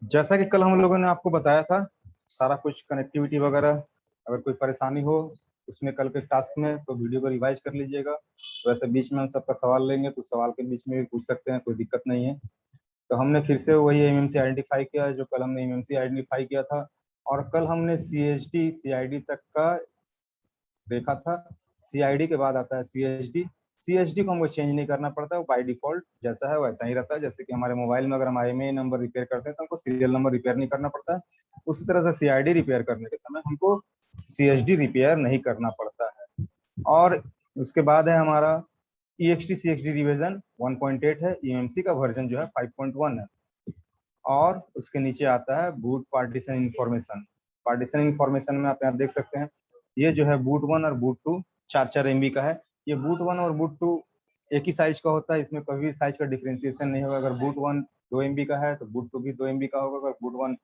जैसा कि कल हम लोगों ने आपको बताया था, सारा कुछ कनेक्टिविटी वगैरह, अगर कोई परेशानी हो उसमें कल के टास्क में तो वीडियो को रिवाइज कर लीजिएगा। वैसे बीच में हम सबका सवाल लेंगे तो सवाल के बीच में भी पूछ सकते हैं, कोई दिक्कत नहीं है। तो हमने फिर से वही एमएमसी आइडेंटिफाई किया जो कल हमने एमएमसी आइडेंटिफाई किया था। और कल हमने सीएचडी सीआईडी तक का देखा था। सीआईडी के बाद आता है सीएचडी। सीएचडी को हमको चेंज नहीं करना पड़ता, वो बाय डिफॉल्ट जैसा है वैसा ही रहता है। जैसे कि हमारे मोबाइल में अगर हम IMEI नंबर रिपेयर करते हैं तो हमको सीरियल नंबर रिपेयर नहीं करना पड़ता है, उसी तरह से सीआईडी रिपेयर करने के समय हमको सीएचडी रिपेयर नहीं करना पड़ता है। और उसके बाद है हमारा EXT CXD रिवीजन 1.8 है, EMC का वर्जन जो है 5.1 है। और उसके नीचे आता है boot partition information. Partition information में आप यहाँ देख सकते हैं, ये जो है बूट 1 और बूट 2 4 MB का है। ये बूट 1 और बूट 2 एक ही साइज का होता है, इसमें कभी भी साइज का डिफ्रेंसिएशन नहीं होगा। अगर बूट 1 2 MB का है तो बूट 2 भी 2 MB का होगा। अगर बूट 1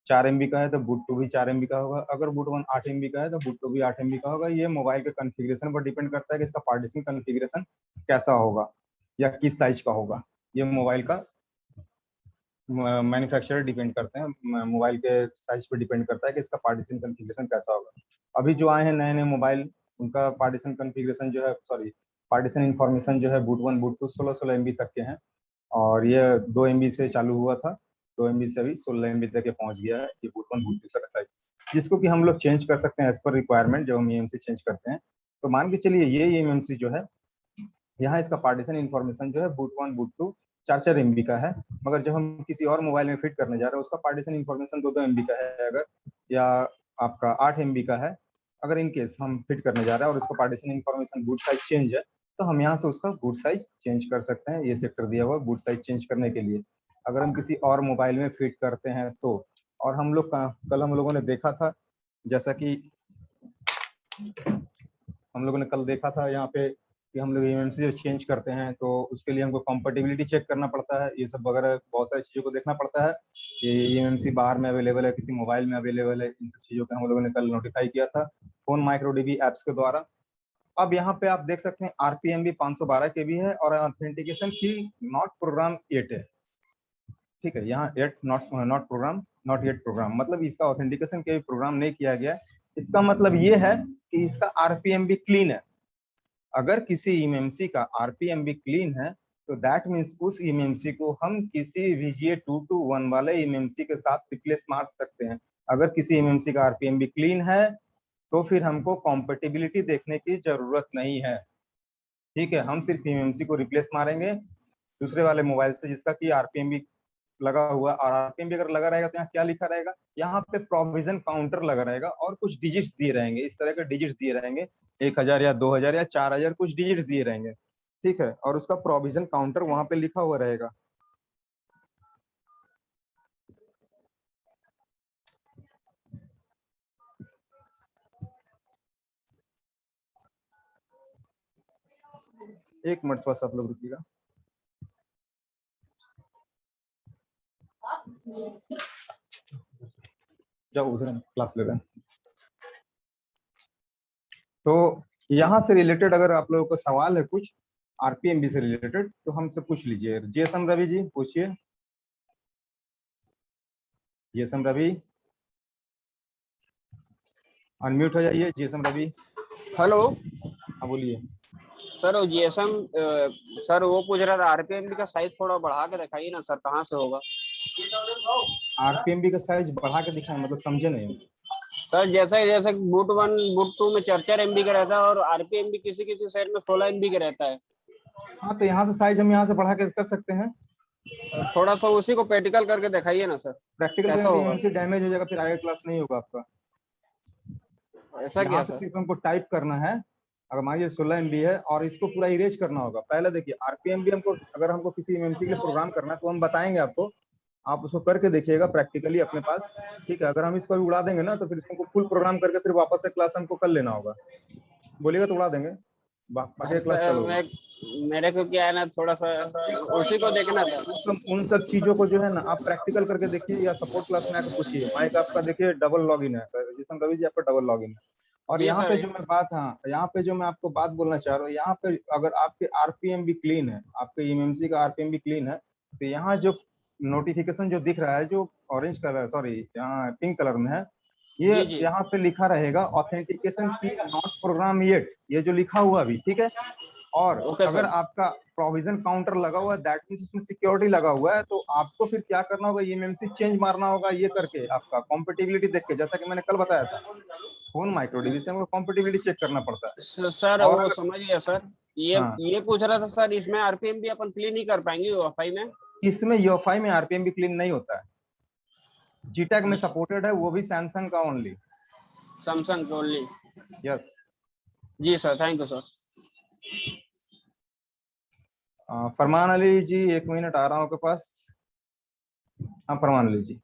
4 MB का है तो बूट 2 भी 4 MB का होगा। अगर बूट 1 8 MB का है तो बूट 2 भी 8 MB का होगा। ये मोबाइल के कॉन्फ़िगरेशन पर डिपेंड करता है कि इसका पार्टीशन कॉन्फ़िगरेशन कैसा होगा या किस साइज का होगा। ये मोबाइल का मैन्युफैक्चरर डिपेंड करते हैं, मोबाइल के साइज पे डिपेंड करता है कि इसका पार्टीशन कॉन्फ़िगरेशन कैसा होगा। अभी जो आए हैं नए नए मोबाइल, उनका पार्टीशन कॉन्फ़िगरेशन जो है, सॉरी, पार्टीशन इंफॉर्मेशन जो है बूट 1 बूट 2 16 MB तक के हैं। और ये 2 MB से चालू हुआ था, 2 MB से अभी 16 MB तक ये पहुंच गया है। ये बूट 1 बूट 2 का साइज, जिसको कि हम लोग चेंज कर सकते हैं एज पर रिक्वायरमेंट जब हम EMC चेंज करते हैं। तो मान के चलिए ये EMC जो है, यहाँ इसका पार्टीशन इन्फॉर्मेशन जो है बूट 1 बूट 2 4 MB का है। मगर जब हम किसी और मोबाइल में फिट करने जा रहे हैं उसका पार्टीशन इन्फॉर्मेशन 2 MB का है अगर, या आपका 8 MB का है, अगर इन केस हम फिट करने जा रहे हैं और उसका partition information boot size change है, तो हम यहाँ से उसका बूट साइज चेंज कर सकते हैं। ये सेक्टर दिया हुआ बूट साइज चेंज करने के लिए, अगर हम किसी और मोबाइल में फिट करते हैं तो। और हम लोग कल हम लोगों ने देखा था, जैसा कि हम लोगों ने कल देखा था यहाँ पे कि हम लोग EMC जब चेंज करते हैं तो उसके लिए हमको कंपेटिबिलिटी चेक करना पड़ता है, ये सब वगैरह बहुत सारी चीज़ों को देखना पड़ता है कि EMC बाहर में अवेलेबल है, किसी मोबाइल में अवेलेबल है। इन सब चीज़ों का हम लोगों ने कल नोटिफाई किया था फोन माइक्रो DB एप्स के द्वारा। अब यहाँ पे आप देख सकते हैं RPM भी 512 KB है और ऑथेंटिकेशन की नॉट प्रोग्राम 8 है। ठीक है, यहाँ 8 not program, not yet program, मतलब इसका ऑथेंटिकेशन के प्रोग्राम नहीं किया गया। इसका मतलब ये है कि इसका RPM भी क्लीन है। अगर किसी EMC का RPM भी क्लीन है तो दैट मीन्स उस EMC को हम किसी VGA 221 वाले EMC के साथ रिप्लेस मार सकते हैं। अगर किसी EMC का RPM भी क्लीन है तो फिर हमको कॉम्पेटिबिलिटी देखने की जरूरत नहीं है। ठीक है, हम सिर्फ EMC को रिप्लेस मारेंगे दूसरे वाले मोबाइल से जिसका कि RPM भी लगा हुआ। और RPM भी अगर लगा रहेगा तो यहाँ क्या लिखा रहेगा, यहाँ पे प्रोविजन काउंटर लगा रहेगा और कुछ डिजिट्स दिए रहेंगे, इस तरह के डिजिट्स दिए रहेंगे, 1000 या 2000 या 4000 कुछ डिजिट्स दिए रहेंगे। ठीक है, और उसका प्रोविजन काउंटर वहां पे लिखा हुआ रहेगा। एक मिनट बस आप लोग रुकिएगा। जाओ उधर हम क्लास ले रहे हैं। तो यहाँ से रिलेटेड अगर आप लोगों को सवाल है कुछ RPM भी से रिलेटेड तो हमसे पूछ लीजिए। जेसम रवि जी पूछिए। जेसम रवि अनम्यूट हो जाइए। जेसम रवि, हेलो हाँ बोलिए। सर, जीएसएम सर वो पूछ रहा था आरपीएम का साइज थोड़ा बढ़ा के दिखाइए ना सर, कहाँ से होगा? RPM भी का साइज बढ़ा के दिखाएं, मतलब समझे नहीं। सर जैसे बूट 1 बूट 2 में 4 MB का रहता है और आरपीएम भी किसी किसी साइड में 16 MB का रहता है। हाँ तो यहाँ से साइज हम यहाँ से बढ़ा के कर सकते हैं। थोड़ा सा उसी को प्रैक्टिकल करके दिखाइए ना सर, प्रैक्टिकल कैसा करेंगे होगा? EMC डैमेज हो जाएगा, फिर आगे क्लास नहीं होगा आपका। ऐसा यहाँ क्या से सर? सिर्फ हमको टाइप करना है। अगर मान लीजिए 16 MB है और इसको पूरा इरेज करना होगा। पहले देखिए RPM भी हमको, अगर हमको किसी EMC के लिए प्रोग्राम करना है तो हम बताएंगे आपको, आप उसको करके देखिएगा प्रैक्टिकली अपने पास। ठीक है, अगर हम इसको भी उड़ा देंगे ना तो फिर इसको फुल प्रोग्राम करके फिर वापस से क्लास हमको कल लेना होगा। बोलिएगा तो उड़ा देंगे, बाकी क्लास कल होगा। मेरे को क्या है ना, थोड़ा सा उसी को देखना था। उन सब चीजों को जो है ना आप प्रैक्टिकल करके देखिए या सपोर्ट क्लास में आकर पूछिए। माइक आपका देखिए डबल लॉगिन है, जिसम रवि जी आपका डबल लॉगिन है। और जी यहाँ सर। पे जो मैं बात, हाँ यहाँ पे जो मैं आपको बात बोलना चाह रहा हूँ, यहाँ पे अगर आपके RPM भी क्लीन है, आपके EMC का RPM भी क्लीन है, तो यहाँ जो नोटिफिकेशन जो दिख रहा है, जो ऑरेंज कलर, सॉरी यहाँ पिंक कलर में है, ये जी। यहाँ पे लिखा रहेगा ऑथेंटिकेशन की नॉट प्रोग्राम येट, ये जो लिखा हुआ अभी, ठीक है। और ओके अगर सर। आपका प्रोविजन काउंटर लगा हुआ है, दैट मींस उसमें सिक्योरिटी लगा हुआ है, तो आपको फिर क्या करना होगा, ईएमएमसी चेंज मारना होगा, ये करके आपका कॉम्पेटिबिलिटी देख के, जैसा कि मैंने कल बताया था, फोन माइक्रो डीबी से हमको कॉम्पेटिबिलिटी चेक करना पड़ता है। सर और वो अगर समझ गया सर। ये हाँ, ये पूछ रहा था सर, इसमें आरपीएम भी अपन क्लीन नहीं कर पाएंगे यूएफआई में? इसमें यूएफआई में आरपीएम भी क्लीन नहीं होता है, जीटैग में सपोर्टेड है, वो भी सैमसंग का ओनली। Samsung only? यस। जी sir, thank you sir. Farman Ali ji, 1 minute आ रहा हूँ आपके पास। हाँ फरमान अली जी,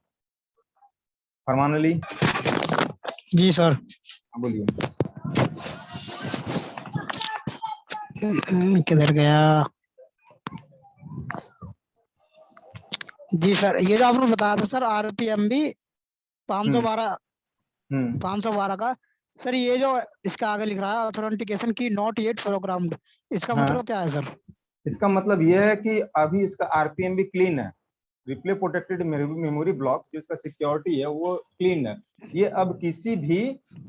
फरमान अली। जी सर। हाँ बोलिए। किधर गया? जी सर, ये जो आपने बताया था सर आरपीएम भी 512 512 का, सर ये जो इसका आगे लिख रहा है ऑथेंटिकेशन की नॉट येट प्रोग्राम्ड, इसका हाँ, मतलब क्या है सर? इसका मतलब ये है कि अभी इसका आरपीएम भी क्लीन है, रिप्ले प्रोटेक्टेड मेमोरी ब्लॉक जो इसका सिक्योरिटी है वो क्लीन है। ये अब किसी भी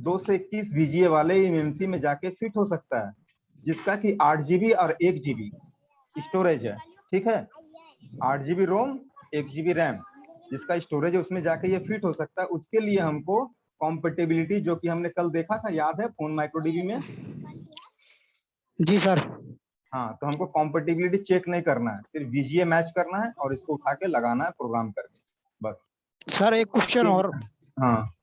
2 से 21 VGA वाले एमएमसी में जाके फिट हो सकता है, जिसका कि 8 GB और 1 GB स्टोरेज है, ठीक है। 8 GB रोम, 1 GB रैम, जिसका स्टोरेज है उसमें जाके ये फिट हो सकता है। उसके लिए हमको कॉम्पेटिबिलिटी, जो कि हमने कल देखा था, याद है, फोन माइक्रो डीबी में। जी सर। हाँ, तो हमको कॉम्पेटिबिलिटी चेक नहीं करना है, सिर्फ VGA मैच करना है और इसको उठा के लगाना है प्रोग्राम करके, बस। सर एक क्वेश्चन और, हाँ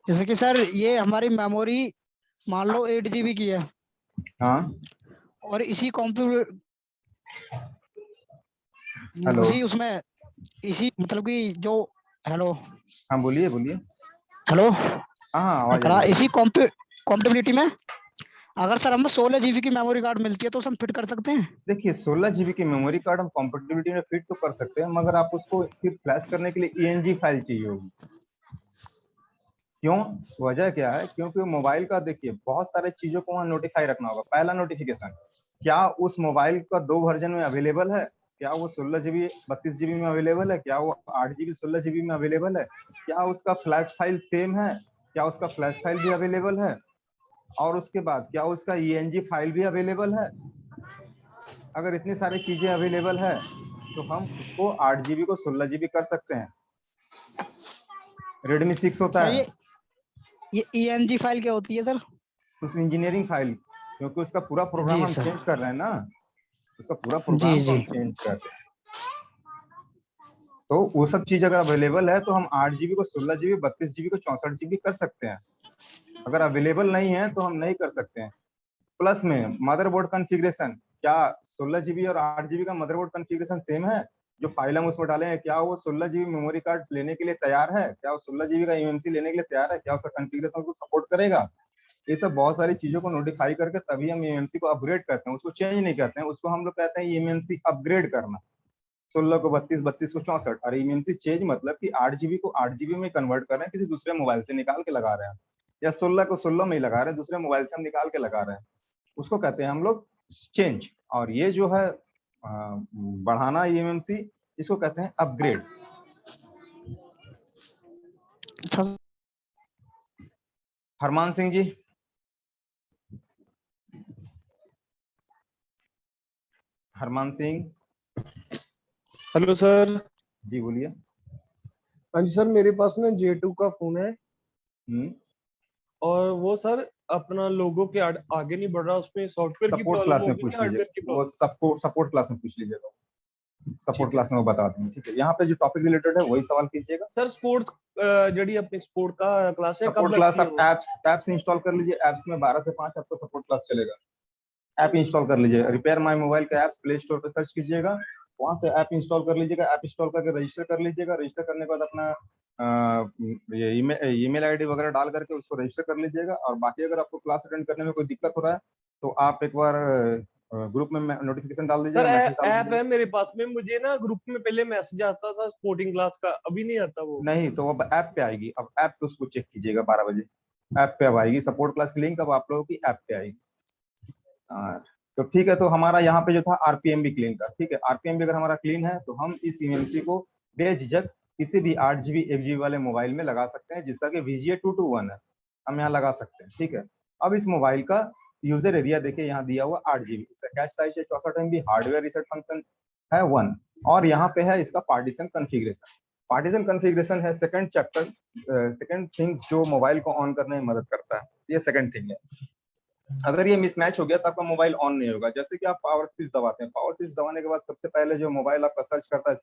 जैसे कि सर ये हमारी मेमोरी मान लो 8 GB की है, हाँ। और इसी हेलो। उसी उसमें इसी मतलब कि जो, हेलो हाँ बोलिए बोलिए। हेलो, हाँ हाँ, मैं आवाज आ कह रही रहा है। इसी कॉम्पेटिबिलिटी में अगर सर हमें 16 GB की मेमोरी कार्ड मिलती है तो उसे हम फिट कर सकते हैं? देखिए, 16 GB की मेमोरी कार्ड हम कॉम्पेटिबिलिटी में फिट तो कर सकते हैं, मगर आप उसको फिर फ्लैश करने के लिए ENG फाइल चाहिए होगी। क्यों? वजह क्या है? क्योंकि मोबाइल का देखिए बहुत सारे चीजों को वहाँ नोटिफाई रखना होगा। पहला नोटिफिकेशन, क्या उस मोबाइल का 2 वर्जन में अवेलेबल है, क्या वो 16 GB 32 GB में अवेलेबल है, क्या वो 8 GB 16 GB में अवेलेबल है, क्या उसका फ्लैश फाइल सेम है, क्या उसका फ्लैश फाइल भी अवेलेबल है, और उसके बाद क्या उसका ENG फाइल भी अवेलेबल है। अगर इतनी सारी चीजें अवेलेबल है तो हम उसको 8 GB को 16 GB कर सकते हैं। Redmi 6 होता सर है ये ENG फाइल क्या होती है सर? उस इंजीनियरिंग फाइल, क्योंकि उसका पूरा प्रोग्राम जी हम सर। चेंज कर रहे हैं ना, उसका पूरा जी प्रोग्राम को जी। हम चेंज कर रहे हैं। तो वो सब चीज अगर अवेलेबल है तो हम 8 GB को 16 GB 32 GB को 64 GB कर सकते हैं। अगर अवेलेबल नहीं है तो हम नहीं कर सकते हैं। प्लस में मदरबोर्ड कॉन्फ़िगरेशन, क्या 16 GB और 8 GB का मदरबोर्ड कॉन्फ़िगरेशन सेम है? जो फाइल हम उसमें डाले हैं, क्या वो 16 GB मेमोरी कार्ड लेने के लिए तैयार है? क्या वो 16 GB का EMMC लेने के लिए तैयार है? क्या उसका कॉन्फ़िगरेशन उसको सपोर्ट करेगा? ये सब बहुत सारी चीजों को नोटिफाई करके तभी हम EMMC को अपग्रेड करते हैं, उसको चेंज नहीं करते हैं। उसको हम लोग कहते हैं EMMC अपग्रेड करना। 16 को 32, 32 को 64। और EMMC चेंज मतलब कि 8 GB को 8 GB में कन्वर्ट कर रहे हैं, किसी दूसरे मोबाइल से निकाल के लगा रहे हैं, या 16 को 16 में ही लगा रहे हैं, दूसरे मोबाइल से हम निकाल के लगा रहे हैं, उसको कहते हैं हम लोग चेंज। और ये जो है बढ़ाना EMMC, इसको कहते हैं upgrade. Harman Singh ji. Harman Singh. Hello sir. जी बोलिए। हाँ जी सर, मेरे पास ना J2 का फोन है, और वो सर अपना लोगो के आगे नहीं बढ़ रहा, उसमें सॉफ्टवेयर की सपोर्ट प्रॉब्लम क्लास में होगी पूछ या हार्डवेयर की लीजिए, वो प्रॉब्लम? सपोर्ट क्लास में पूछ लीजिएगा, सपोर्ट ठीक है क्लास में वो बता देंगे, ठीक है। यहाँ पे जो टॉपिक रिलेटेड है वही सवाल कीजिएगा। सर। स्पोर्ट्स जड़ी अपने स्पोर्ट का क्लास है, कब सपोर्ट क्लास लगती है आप वो? एप्स इंस्टॉल कर लीजिए, एप्स में 12 से 5 आपको सपोर्ट क्लास चलेगा। ऐप इंस्टॉल कर लीजिए, रिपेयर माई मोबाइल का एप्स प्ले स्टोर पे सर्च कीजिएगा, वहां से ऐप इंस्टॉल कर लीजिएगा। ऐप इंस्टॉल करके रजिस्टर कर लीजिएगा, रजिस्टर करने के बाद अपना ये ईमेल आईडी वगैरह डाल करके उसको रजिस्टर कर लीजिएगा। और बाकी अगर आपको क्लास अटेंड करने में कोई दिक्कत हो रहा है तो आप एक बार ग्रुप में नोटिफिकेशन डाल सर दीजिएगा, मैसेज डाल ऐप दीजिएगा। है मेरे पास में, मुझे ना ग्रुप में पहले मैसेज आता था स्पोर्टिंग क्लास का, अभी नहीं आता वो। नहीं तो अब ऐप पे आएगी, अब ऐप पे उसको चेक कीजिएगा 12 बजे, ऐप पे अब आएगी सपोर्ट क्लास की लिंक, अब आप लोगों की ऐप पे आएगी। तो ठीक है, तो हमारा यहाँ पे जो था आरपीएम भी क्लीन था, ठीक है। आरपीएम भी अगर हमारा क्लीन है तो हम इस ईएमसी को बेझिझक किसी भी 8 GB 1 GB वाले मोबाइल में लगा सकते हैं, जिसका कि VGA 221 है, हम यहाँ लगा सकते हैं, ठीक है। अब इस मोबाइल का यूजर एरिया देखिए यहाँ दिया हुआ 8 GB, इसका कैश साइज है 64 MB, हार्डवेयर रीसेट फंक्शन है 1, और यहाँ पे है इसका पार्टीशन कॉन्फ़िगरेशन। पार्टीशन कॉन्फ़िगरेशन है सेकंड चैप्टर, सेकंड थिंग्स जो मोबाइल को ऑन करने में मदद करता है, ये सेकंड थिंग है। अगर ये मिसमैच हो गया तो आपका मोबाइल ऑन नहीं होगा। जैसे कि आप पावर स्विच दबाते हैं, पावर स्विच दबाने के बाद सबसे पहले जो मोबाइल आपका सर्च करता है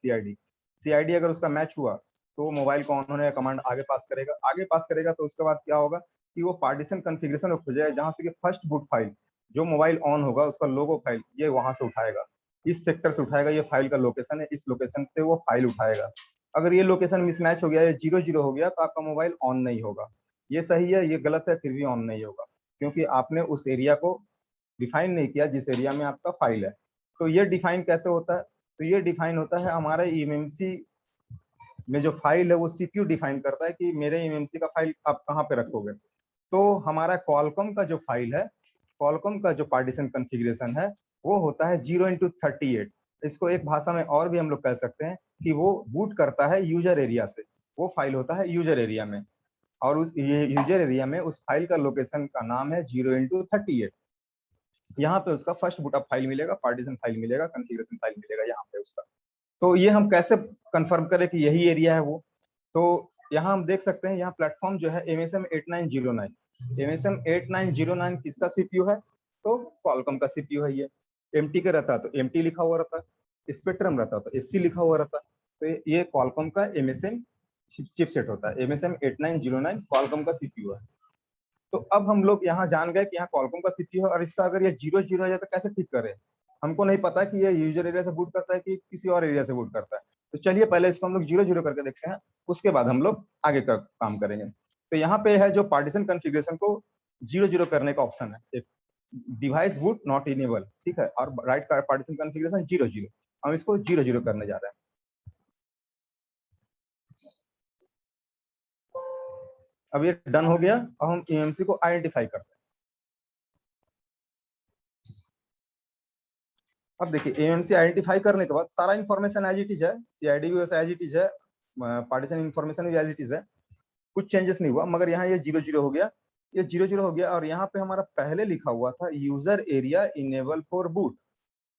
सीआईडी अगर उसका मैच हुआ तो मोबाइल को ऑन होने का कमांड आगे पास करेगा, तो उसके बाद क्या होगा कि वो पार्टीशन कॉन्फ़िगरेशन खोजेगा, जहां से कि फर्स्ट बूट फाइल जो मोबाइल ऑन होगा उसका लोगो फाइल ये वहां से उठाएगा, इस सेक्टर से उठाएगा, ये फाइल का लोकेशन है, इस लोकेशन से वो फाइल उठाएगा। अगर ये लोकेशन मिसमैच हो गया, ये 0-0 हो गया तो आपका मोबाइल ऑन नहीं होगा। ये सही है, ये गलत है, फिर भी ऑन नहीं होगा, क्योंकि आपने उस एरिया को डिफाइन नहीं किया जिस एरिया में आपका फाइल है। तो ये डिफाइन कैसे होता है? तो ये डिफाइन होता है हमारे ईएमएमसी में जो फाइल है वो सीपीयू डिफाइन करता है कि मेरे ईएमएमसी का फाइल आप कहाँ पे रखोगे। तो हमारा क्वालकॉम का जो फाइल है, क्वालकॉम का जो पार्टीशन कॉन्फ़िगरेशन है वो होता है 0x38। इसको एक भाषा में और भी हम लोग कह सकते हैं कि वो बूट करता है यूजर एरिया से, वो फाइल होता है यूजर एरिया में, और उस ये यूजर एरिया में उस फाइल का लोकेशन का नाम है 0x38। यहाँ पे उसका फर्स्ट बूटअप फाइल मिलेगा, पार्टीशन फाइल मिलेगा, कॉन्फ़िगरेशन फाइल मिलेगा यहाँ पे उसका। तो ये हम कैसे कंफर्म करें कि यही एरिया है वो? तो यहाँ हम देख सकते हैं, यहाँ प्लेटफॉर्म जो है MSM 8909, MSM 8909 किसका सीपीयू है? तो क्वालकॉम का सीपीयू है। ये एमटी का रहता तो एमटी लिखा हुआ रहता, स्पेक्ट्रम रहता तो एससी लिखा हुआ रहता। तो ये क्वालकॉम का MSM चिपसेट होता है, MSM 8909 क्वालकॉम का सीपीयू है। तो अब हम लोग यहाँ जान गए कि यहाँ क्वालकॉम का सीपीयू है, और इसका अगर ये 0-0 हो जाए तो कैसे ठीक करें? हमको नहीं पता कि ये यूजर एरिया से बूट करता है कि किसी और एरिया से बूट करता है। तो चलिए पहले इसको हम लोग 0-0 करके देखते हैं, उसके बाद हम लोग आगे का काम करेंगे। तो यहाँ पे है जो पार्टीशन कॉन्फ़िगरेशन को 0-0 करने का ऑप्शन है, एक डिवाइस बूट नॉट इनेबल, ठीक है, और राइट पार्टीशन कॉन्फ़िगरेशन 0-0, हम इसको 0-0 करने जा रहे हैं। अब ये डन हो गया, अब हम ईएमसी को आइडेंटिफाई करते हैं। अब देखिए एएमसी आइडेंटिफाई करने के बाद सारा इन्फॉर्मेशन एज इट इज है, सीआईडी भी वैसा एज इट इज है, पार्टीशन इन्फॉर्मेशन भी एज इट इज है, कुछ चेंजेस नहीं हुआ। मगर यहाँ ये 0-0 हो गया, ये 0-0 हो गया, और यहाँ पे हमारा पहले लिखा हुआ था user area enable for boot,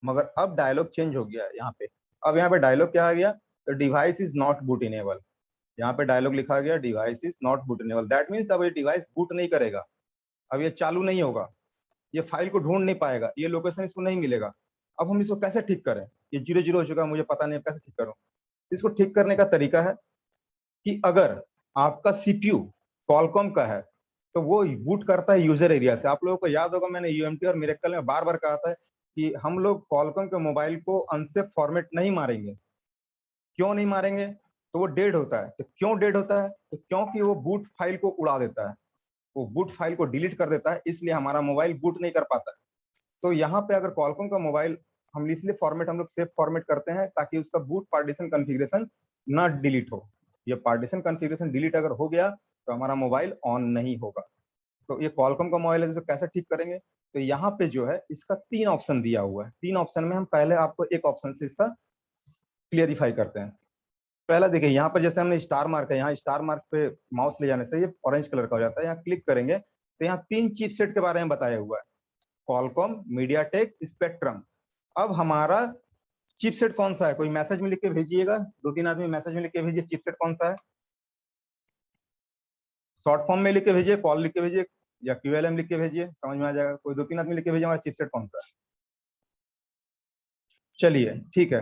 मगर अब डायलॉग चेंज हो गया यहाँ पे। अब यहाँ पे डायलॉग क्या आ गया? तो device is not boot enable, यहाँ पे डायलॉग लिखा गया device is not boot enable. That means अब ये डिवाइस बूट नहीं करेगा, अब ये चालू नहीं होगा, ये फाइल को ढूंढ नहीं पाएगा, ये लोकेशन इसको नहीं मिलेगा। अब हम इसको कैसे ठीक करें? ये 0-0 हो चुका, मुझे पता नहीं कैसे ठीक करूं। इसको ठीक करने का तरीका है कि अगर आपका सीपीयू क्वालकॉम का है तो वो बूट करता है यूजर एरिया से। आप लोगों को याद होगा मैंने यूएमटी और मिरेकल में बार बार कहा था कि हम लोग क्वालकॉम के मोबाइल को अनसेफ फॉर्मेट नहीं मारेंगे। क्यों नहीं मारेंगे? तो वो डेड होता है। तो क्यों डेड होता है? तो क्योंकि वो बूट फाइल को उड़ा देता है, वो बूट फाइल को डिलीट कर देता है, इसलिए हमारा मोबाइल बूट नहीं कर पाता है। तो यहाँ पे अगर क्वालकॉम का मोबाइल हम इसलिए फॉर्मेट हम लोग सेफ फॉर्मेट करते हैं ताकि उसका बूट पार्टीशन कॉन्फ़िगरेशन ना डिलीट हो। ये पार्टीशन कॉन्फ़िगरेशन डिलीट अगर हो गया तो हमारा मोबाइल ऑन नहीं होगा। तो ये क्वालकॉम का मोबाइल है, जिसको कैसे ठीक करेंगे? तो यहाँ पे जो है इसका 3 ऑप्शन दिया हुआ है। 3 ऑप्शन में हम पहले आपको एक ऑप्शन से इसका क्लियरिफाई करते हैं। पहला देखिए यहाँ पर जैसे हमने स्टार मार्क है, यहाँ स्टार मार्क पे माउस ले जाने से ये ऑरेंज कलर का हो जाता है। यहाँ क्लिक करेंगे तो यहाँ 3 चिपसेट के बारे में बताया हुआ है, क्वालकॉम, मीडियाटेक, स्पेक्ट्रम। अब हमारा चिपसेट कौन सा है? कोई मैसेज में लिख के भेजिएगा, 2-3 आदमी मैसेज में लिख के भेजिए चिपसेट कौन सा है। शॉर्ट फॉर्म में लिख के भेजिए, कॉल लिख के भेजिए, या QLM लिख के भेजिए, समझ में आ जाएगा। कोई 2-3 आदमी लिख के भेजिए हमारा चिपसेट कौन सा है। चलिए ठीक है,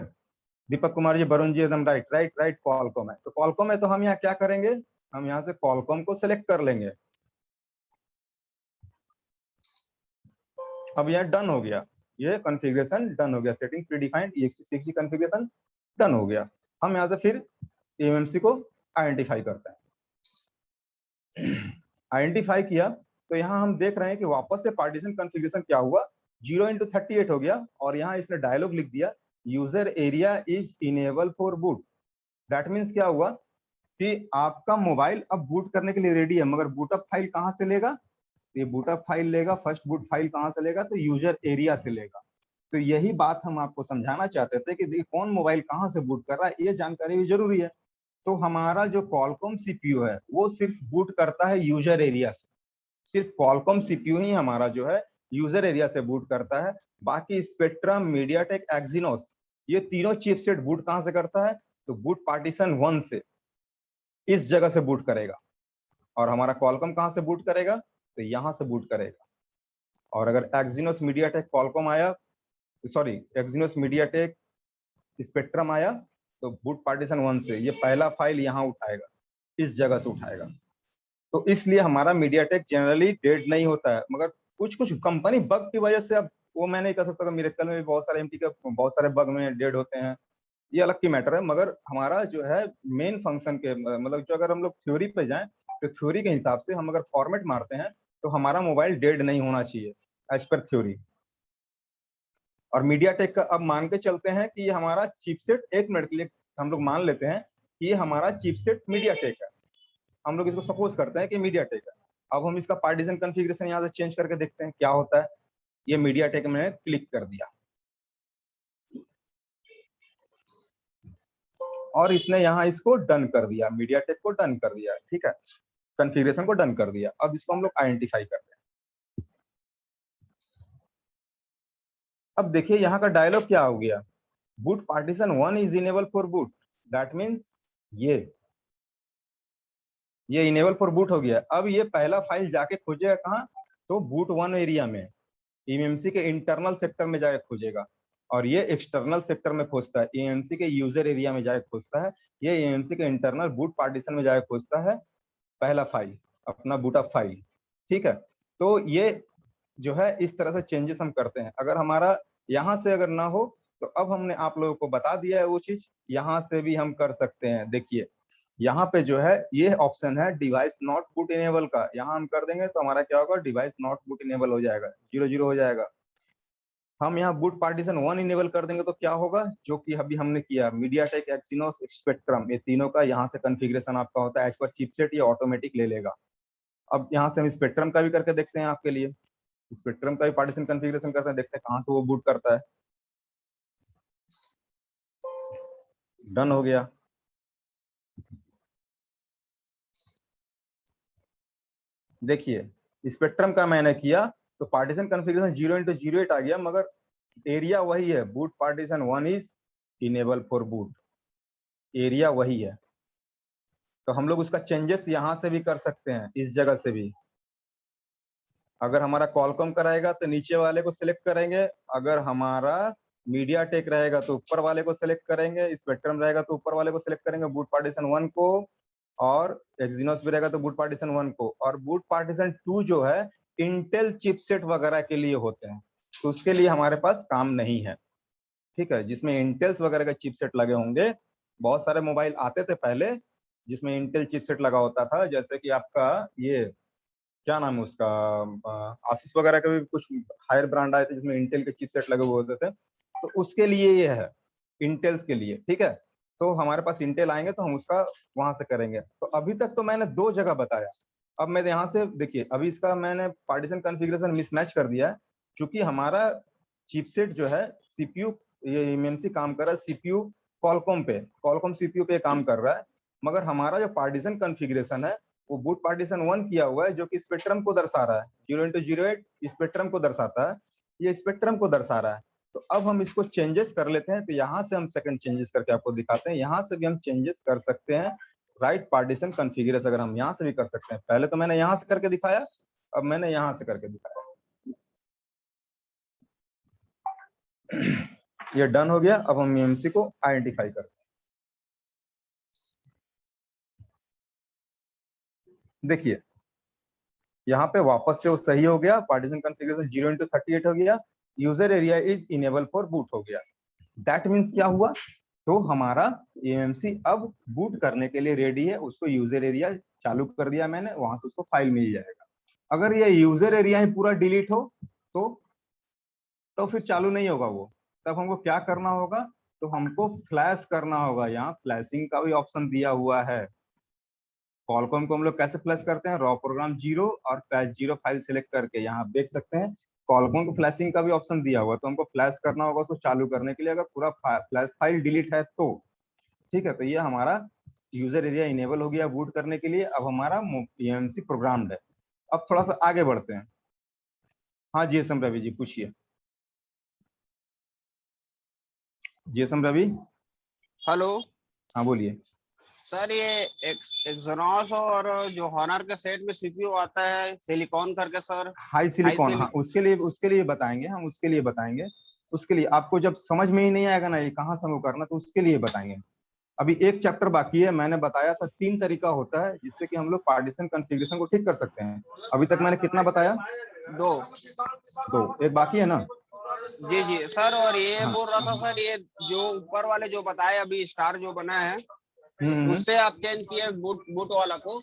दीपक कुमार जी, वरुण जी, एकदम राइट राइट राइट, क्वालकॉम है। तो क्वालकॉम है तो हम यहाँ क्या करेंगे? हम यहाँ से क्वालकॉम को सिलेक्ट कर लेंगे। अब यह डन हो गया, ये कॉन्फ़िगरेशन डन हो गया, setting predefined ext60 configuration done हो गया। हम यहाँ से फिर एमएमसी को आइडेंटिफाई करते हैं। आइडेंटिफाई किया तो यहाँ हम देख रहे हैं कि वापस से पार्टीशन कॉन्फ़िगरेशन क्या हुआ, 0x38 हो गया, और यहाँ इसने डायलॉग लिख दिया user area is enable for boot. That means क्या हुआ कि आपका मोबाइल अब बूट करने के लिए रेडी है, मगर बूटअप फाइल कहाँ से लेगा? ये बूटअप फाइल लेगा, फर्स्ट बूट फाइल कहाँ से लेगा, तो यूजर एरिया से लेगा। तो यही बात हम आपको समझाना चाहते थे कि देखिए कौन मोबाइल कहाँ से बूट कर रहा है, ये जानकारी भी जरूरी है। तो हमारा जो क्वालकॉम सीपीयू है वो सिर्फ बूट करता है यूजर एरिया से, सिर्फ क्वालकॉम सीपीयू ही हमारा जो है यूजर एरिया से बूट करता है। बाकी स्पेक्ट्रम, मीडियाटेक, एक्सिनोस, ये तीनों चिपसेट बूट कहां से करता है, तो बूट पार्टीशन 1 से इस जगह से बूट करेगा। और हमारा क्वालकॉम कहां से बूट करेगा, तो यहां से बूट करेगा। और अगर एक्सिनोस, मीडियाटेक, क्वालकॉम आया, सॉरी एक्सिनोस, मीडियाटेक, स्पेक्ट्रम आया, तो बूट पार्टीशन 1 से ये पहला फाइल यहाँ उठाएगा, इस जगह से उठाएगा। तो इसलिए हमारा मीडियाटेक जनरली डेड नहीं होता है, मगर कुछ कुछ कंपनी बग की वजह से, अब वो मैं नहीं कह सकता कि मिरेकल में भी बहुत सारे एमटी के बहुत सारे बग में डेड होते हैं, ये अलग की मैटर है। मगर हमारा जो है मेन फंक्शन के मतलब जो अगर हम लोग थ्योरी पे जाएं तो थ्योरी के हिसाब से हम अगर फॉर्मेट मारते हैं तो हमारा मोबाइल डेड नहीं होना चाहिए एज पर थ्योरी। और मीडियाटेक का अब मान के चलते हैं कि ये हमारा चिपसेट, 1 मिनट के लिए हम लोग मान लेते हैं कि ये हमारा चिपसेट मीडियाटेक है, हम लोग इसको सपोज करते हैं कि मीडियाटेक है। अब हम इसका पार्टीशन कॉन्फ़िगरेशन यहाँ से चेंज करके देखते हैं क्या होता है। ये मीडियाटेक में क्लिक कर दिया और इसने यहाँ इसको डन कर दिया, मीडियाटेक को डन कर दिया, ठीक है, कॉन्फ़िगरेशन को डन कर दिया। अब इसको हम लोग आइडेंटिफाई करते हैं। अब देखिए यहाँ का डायलॉग क्या हो गया, boot partition 1 is enable for boot, that means ये इनेबल फॉर बूट हो गया। अब ये पहला फाइल जाके खोजेगा कहाँ, तो बूट 1 एरिया में, ईएमसी के इंटरनल सेक्टर में जाके खोजेगा। और ये एक्सटर्नल सेक्टर में खोजता है, ईएमसी के यूजर एरिया में जाके खोजता है, ये ईएमसी के इंटरनल बूट पार्टीशन में जाके खोजता है पहला फाइल, अपना बूटअप फाइल, ठीक है। तो ये जो है इस तरह से चेंजेस हम करते हैं। अगर हमारा यहाँ से अगर ना हो तो अब हमने आप लोगों को बता दिया है वो चीज, यहाँ से भी हम कर सकते हैं। देखिए यहाँ पे जो है ये ऑप्शन है डिवाइस नॉट बूट इनेबल का, यहाँ हम कर देंगे तो हमारा क्या होगा, डिवाइस नॉट बूट इनेबल हो जाएगा, 0 हो जाएगा। हम यहाँ बूट पार्टीशन 1 इनेबल कर देंगे तो क्या होगा, जो कि अभी हमने किया, मीडियाटेक, एक्सिनोस, स्पेक्ट्रम, ये तीनों का यहाँ से कॉन्फ़िगरेशन आपका होता है एज पर चिपसेट, ये ऑटोमेटिक ले लेगा। अब यहाँ से हम स्पेक्ट्रम का भी करके देखते हैं आपके लिए, स्पेक्ट्रम का भी पार्टीशन कॉन्फ़िगरेशन करते हैं, देखते हैं कहाँ से वो बूट करता है। डन हो गया। देखिए स्पेक्ट्रम का मैंने किया तो पार्टीशन कॉन्फ़िगरेशन 0x08 आ गया, मगर एरिया वही है, boot partition 1 is enable for boot, area वही है। तो हम लोग उसका चेंजेस यहाँ से भी कर सकते हैं, इस जगह से भी। अगर हमारा क्वालकॉम कराएगा तो नीचे वाले को सिलेक्ट करेंगे, अगर हमारा मीडियाटेक रहेगा तो ऊपर वाले को सिलेक्ट करेंगे, स्पेक्ट्रम रहेगा तो ऊपर वाले को सिलेक्ट करेंगे, बूट पार्टीशन 1 को, और एक्सिनोस भी रहेगा तो बूट पार्टीशन 1 को। और बूट पार्टीशन 2 जो है इंटेल चिपसेट वगैरह के लिए होते हैं, तो उसके लिए हमारे पास काम नहीं है, ठीक है। जिसमें इंटेल्स वगैरह का चिपसेट लगे होंगे, बहुत सारे मोबाइल आते थे पहले जिसमें इंटेल चिपसेट लगा होता था, जैसे कि आपका ये क्या नाम है उसका, आसूस वगैरह के भी कुछ हायर ब्रांड आए थे जिसमें इंटेल के चिपसेट लगे हुए होते थे, तो उसके लिए ये है, इंटेल्स के लिए, ठीक है। तो हमारे पास इंटेल आएंगे तो हम उसका वहां से करेंगे। तो अभी तक तो मैंने 2 जगह बताया। अब मैं यहाँ से देखिए, अभी इसका मैंने पार्टीशन कॉन्फ़िगरेशन मिसमैच कर दिया है, क्योंकि हमारा चिपसेट जो है सीपीयू, ये एमएमसी काम कर रहा है सीपीयू क्वालकॉम पे, क्वालकॉम सीपीयू पे काम कर रहा है, मगर हमारा जो पार्टीशन कॉन्फ़िगरेशन है वो बूट पार्टीशन 1 किया हुआ है, जो कि स्पेक्ट्रम को दर्शा रहा है, 0x08 स्पेक्ट्रम को दर्शाता है, ये स्पेक्ट्रम को दर्शा रहा है। तो अब हम इसको चेंजेस कर लेते हैं, तो यहाँ से हम सेकंड चेंजेस करके आपको दिखाते हैं, यहाँ से भी हम चेंजेस कर सकते हैं, राइट पार्टीशन कॉन्फ़िगरेशन अगर हम यहाँ से भी कर सकते हैं। पहले तो मैंने यहाँ से करके दिखाया, अब मैंने यहाँ से करके दिखाया। ये डन हो गया। अब हम ईएमसी को आइडेंटिफाई करते हैं। देखिए यहाँ पे वापस से वो सही हो गया, पार्टीशन कॉन्फ़िगरेशन 0x38 हो गया, user area is enable for boot हो गया। दैट मीन्स क्या हुआ, तो हमारा एएमसी अब बूट करने के लिए रेडी है, उसको यूजर एरिया चालू कर दिया मैंने, वहां से उसको फाइल मिल जाएगा। अगर ये यूजर एरिया ही पूरा डिलीट हो तो फिर चालू नहीं होगा वो। तब हमको क्या करना होगा, तो हमको फ्लैश करना होगा, यहाँ फ्लैशिंग का भी ऑप्शन दिया हुआ है, कॉलकॉम को हम लोग कैसे फ्लैश करते हैं, रॉ प्रोग्राम 0 और पैच 0 फाइल सिलेक्ट करके। यहाँ आप देख सकते हैं कॉलकॉम को फ्लैशिंग का भी ऑप्शन दिया हुआ है, तो हमको फ्लैश करना होगा उसको चालू करने के लिए, अगर पूरा फ्लैश फाइल डिलीट है तो। ठीक है, तो ये हमारा यूजर एरिया इनेबल हो गया बूट करने के लिए। अब हमारा ईएमसी प्रोग्राम्ड है। अब थोड़ा सा आगे बढ़ते हैं। हाँ जीएसएम रवि जी पूछिए। जीएसएम रवि। हेलो हाँ बोलिए। सर, ये एक्सोनॉस और जो हॉनर के सेट में सीपीयू आता है सिलिकॉन करके सर, हाई सिलिकॉन, हाँ उसके लिए बताएंगे हम, उसके लिए बताएंगे। उसके लिए आपको जब समझ में ही नहीं आएगा ना ये कहाँ से वो करना, तो उसके लिए बताएंगे। अभी एक चैप्टर बाकी है। मैंने बताया था 3 तरीका होता है जिससे कि हम लोग पार्टीशन कॉन्फ़िगरेशन को ठीक कर सकते हैं। अभी तक मैंने कितना बताया? 2 एक बाकी है ना? जी जी सर। और ये हाँ। बोल रहा था सर, ये जो ऊपर वाले जो बताए अभी स्टार जो बना है उससे आप चेंज किए बूट वाला को,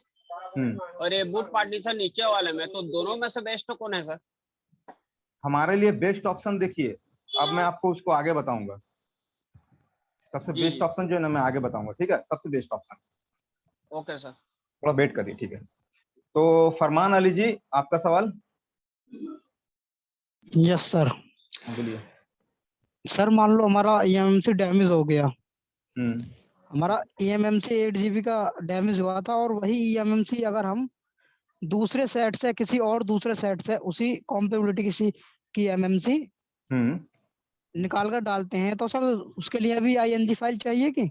और ये बूट पार्टीशन नीचे वाले में, तो दोनों में से बेस्ट कौन है सर? हमारे लिए बेस्ट ऑप्शन देखिए, अब मैं आपको उसको आगे बताऊंगा। सबसे बेस्ट ऑप्शन जो है ना मैं आगे बताऊंगा, ठीक है? सबसे बेस्ट ऑप्शन। Okay sir. थोड़ा वेट करिए, ठीक है? तो फरमान अली जी आपका सवाल। Yes sir. बोलिए। सर मान लो हमारा ईएमएमसी डैमेज हो गया। हमारा ईएमएमसी 8 GB का डैमेज हुआ था, और वही ईएमएमसी अगर हम दूसरे सेट से किसी और दूसरे सेट से उसी कॉम्पेबिलिटी किसी की एमएमसी निकाल कर डालते हैं, तो सर उसके लिए भी आईएनजी फाइल चाहिए कि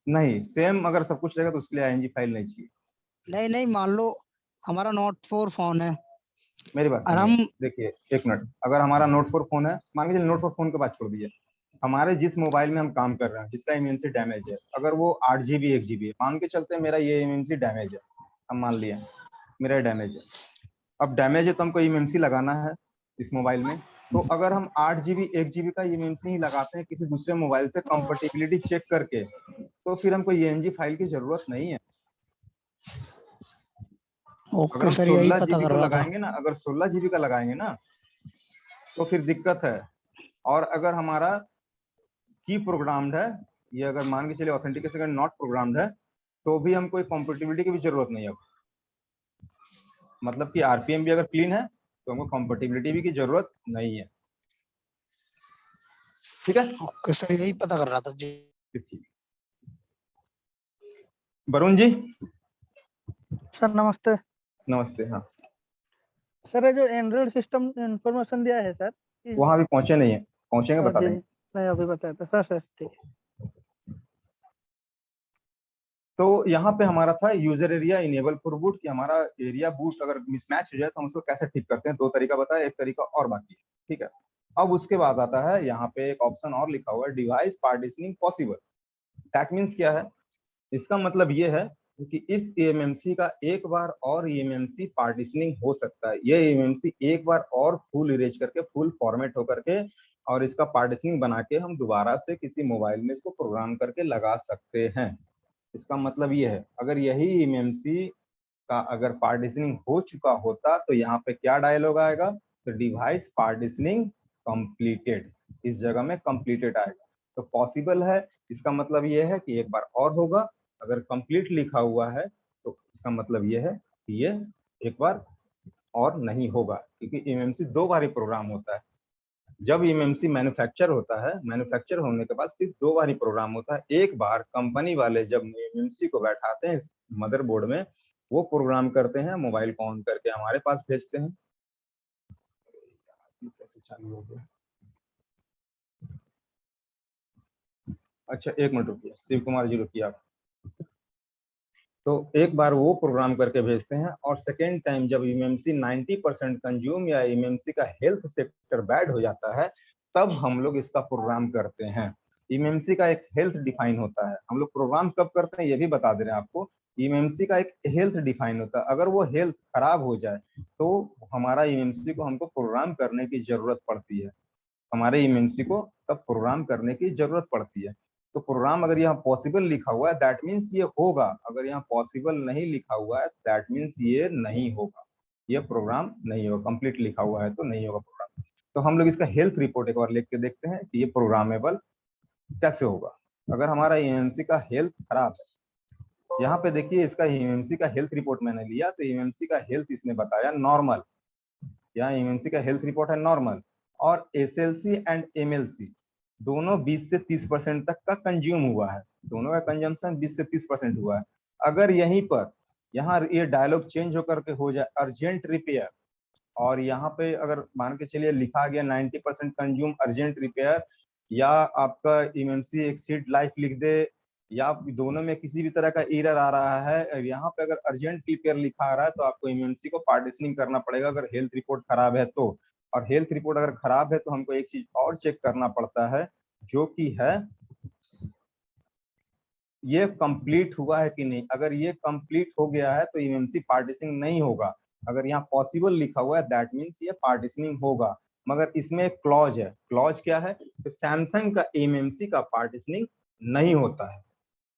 नहीं? सेम अगर सब कुछ रहेगा तो उसके लिए आईएनजी फाइल नहीं चाहिए। नहीं? नहीं, मान लो हमारा नोट 4 फोन है। मेरी बात सुनिए, देखिए एक मिनट। अगर हमारा नोट 4 फोन है, मान के चलिए नोट 4 फोन के बात छोड़ दीजिए, हमारे जिस मोबाइल में हम काम कर रहे हैं जिसका इम्यूनिटी डैमेज है, अगर वो 8 GB 1 GB है, मान के चलते हैं मेरा ये इम्यूनिटी डैमेज है, हम मान लिया मेरा डैमेज है। अब डैमेज है तो हमको इम्यूनिटी लगाना है इस मोबाइल में। तो अगर हम 8 GB 1 GB का इम्यूनिटी ही लगाते हैं किसी दूसरे मोबाइल से कंपैटिबिलिटी चेक करके, तो फिर हमको ईएनजी फाइल की जरूरत नहीं है। अगर ओके हम सर, यही 16 पता GB कर को रहा था। लगाएंगे ना, अगर 16 GB का लगाएंगे ना तो फिर दिक्कत है। और अगर हमारा की प्रोग्राम्ड है, ये अगर मान के चलिए ऑथेंटिकेशन नॉट प्रोग्राम्ड है, तो भी हमको कंपैटिबिलिटी की भी जरूरत नहीं है। मतलब कि आरपीएम भी अगर क्लीन है तो हमको कंपैटिबिलिटी भी की जरूरत नहीं है। ठीक है? ओके सर, यही पता कर रहा था जी। वरुण जी। सर नमस्ते। नमस्ते। हाँ सर, ये जो एंड्रॉइड सिस्टम इंफॉर्मेशन दिया है सर, वहां भी पहुंचे नहीं है, पहुंचेंगे बता जी देंगे। नहीं अभी बताया था सर। सर ठीक है। तो यहाँ पे हमारा था user area enable for boot, कि हमारा एरिया बूट अगर मिसमैच हो जाए तो हम उसको कैसे ठीक करते हैं। 2 तरीका बताया, एक तरीका और बाकी है। ठीक है, अब उसके बाद आता है यहाँ पे एक ऑप्शन और लिखा हुआ है, device partitioning possible. That means क्या है? इसका मतलब ये है कि इस ईएमएमसी का एक बार और ईएमएमसी पार्टीशनिंग हो सकता है। ये ईएमएमसी एक बार और फुल इरेज करके, फुल फॉर्मेट होकर के, और इसका पार्टीशनिंग बना के हम दोबारा से किसी मोबाइल में इसको प्रोग्राम करके लगा सकते हैं। इसका मतलब ये है, अगर यही ईएमएमसी का अगर पार्टीशनिंग हो चुका होता तो यहाँ पे क्या डायलॉग आएगा? तो डिवाइस पार्टीशनिंग कंप्लीटेड, इस जगह में कंप्लीटेड आएगा। तो पॉसिबल है, इसका मतलब ये है कि एक बार और होगा। अगर कंप्लीट लिखा हुआ है तो इसका मतलब ये है कि ये एक बार और नहीं होगा, क्योंकि एमएमसी 2 बार ही प्रोग्राम होता है। जब एमएमसी मैन्युफैक्चर होता है, मैन्युफैक्चर होने के बाद सिर्फ 2 बार ही प्रोग्राम होता है। एक बार कंपनी वाले जब एमएमसी को बैठाते हैं इस मदरबोर्ड में, वो प्रोग्राम करते हैं, मोबाइल को ऑन करके हमारे पास भेजते हैं। कैसे चालू हो गया? अच्छा एक मिनट रुकिए, शिव कुमार जी रुकिए आप। तो एक बार वो प्रोग्राम करके भेजते हैं, और सेकेंड टाइम जब एमएमसी 90% कंज्यूम या एमएमसी का हेल्थ सेक्टर बैड हो जाता है, तब हम लोग इसका प्रोग्राम करते हैं। एमएमसी का एक हेल्थ डिफाइन होता है। हम लोग प्रोग्राम कब करते हैं ये भी बता दे रहे हैं आपको। एमएमसी का एक हेल्थ डिफाइन होता है, अगर वो हेल्थ खराब हो जाए तो हमारा एमएमसी को हमको प्रोग्राम करने की जरूरत पड़ती है। हमारे एमएमसी को तब प्रोग्राम करने की जरूरत पड़ती है। तो प्रोग्राम अगर यहाँ पॉसिबल लिखा हुआ है दैट मीन्स ये होगा, अगर यहाँ पॉसिबल नहीं लिखा हुआ है दैट मीन्स ये नहीं होगा, ये प्रोग्राम नहीं होगा। कंप्लीट लिखा हुआ है तो नहीं होगा प्रोग्राम। तो हम लोग इसका हेल्थ रिपोर्ट एक बार लिख के देखते हैं कि ये प्रोग्रामेबल कैसे होगा। अगर हमारा एमएमसी का हेल्थ खराब है यहाँ पे देखिए इसका एमएमसी का हेल्थ रिपोर्ट मैंने लिया, तो एमएमसी का हेल्थ इसने बताया नॉर्मल, यहाँ एमएमसी का हेल्थ रिपोर्ट है नॉर्मल, और एसएलसी एंड एमएलसी दोनों 20 से 30% तक का कंज्यूम हुआ है, दोनों का कंजम्पशन 20 से 30% हुआ है। अगर यहीं पर यहाँ ये डायलॉग चेंज होकर के हो जाए अर्जेंट रिपेयर, और यहाँ पे अगर मान के चलिए लिखा गया 90% कंज्यूम अर्जेंट रिपेयर, या आपका एमएमसी एक्सीड लाइफ लिख दे, या दोनों में किसी भी तरह का एरर आ रहा है, यहाँ पे अगर अर्जेंट रिपेयर लिखा आ रहा है तो आपको एमएमसी को पार्टीशनिंग करना पड़ेगा अगर हेल्थ रिपोर्ट खराब है तो। और हेल्थ रिपोर्ट अगर खराब है तो हमको एक चीज और चेक करना पड़ता है, जो कि है ये कंप्लीट हुआ है कि नहीं। अगर ये कंप्लीट हो गया है तो एमएमसी पार्टीशनिंग नहीं होगा। अगर यहाँ पॉसिबल लिखा हुआ है दैट मीन्स ये पार्टीशनिंग होगा। मगर इसमें एक क्लॉज है, क्लॉज क्या है कि सैमसंग का एमएमसी का पार्टीशनिंग नहीं होता है।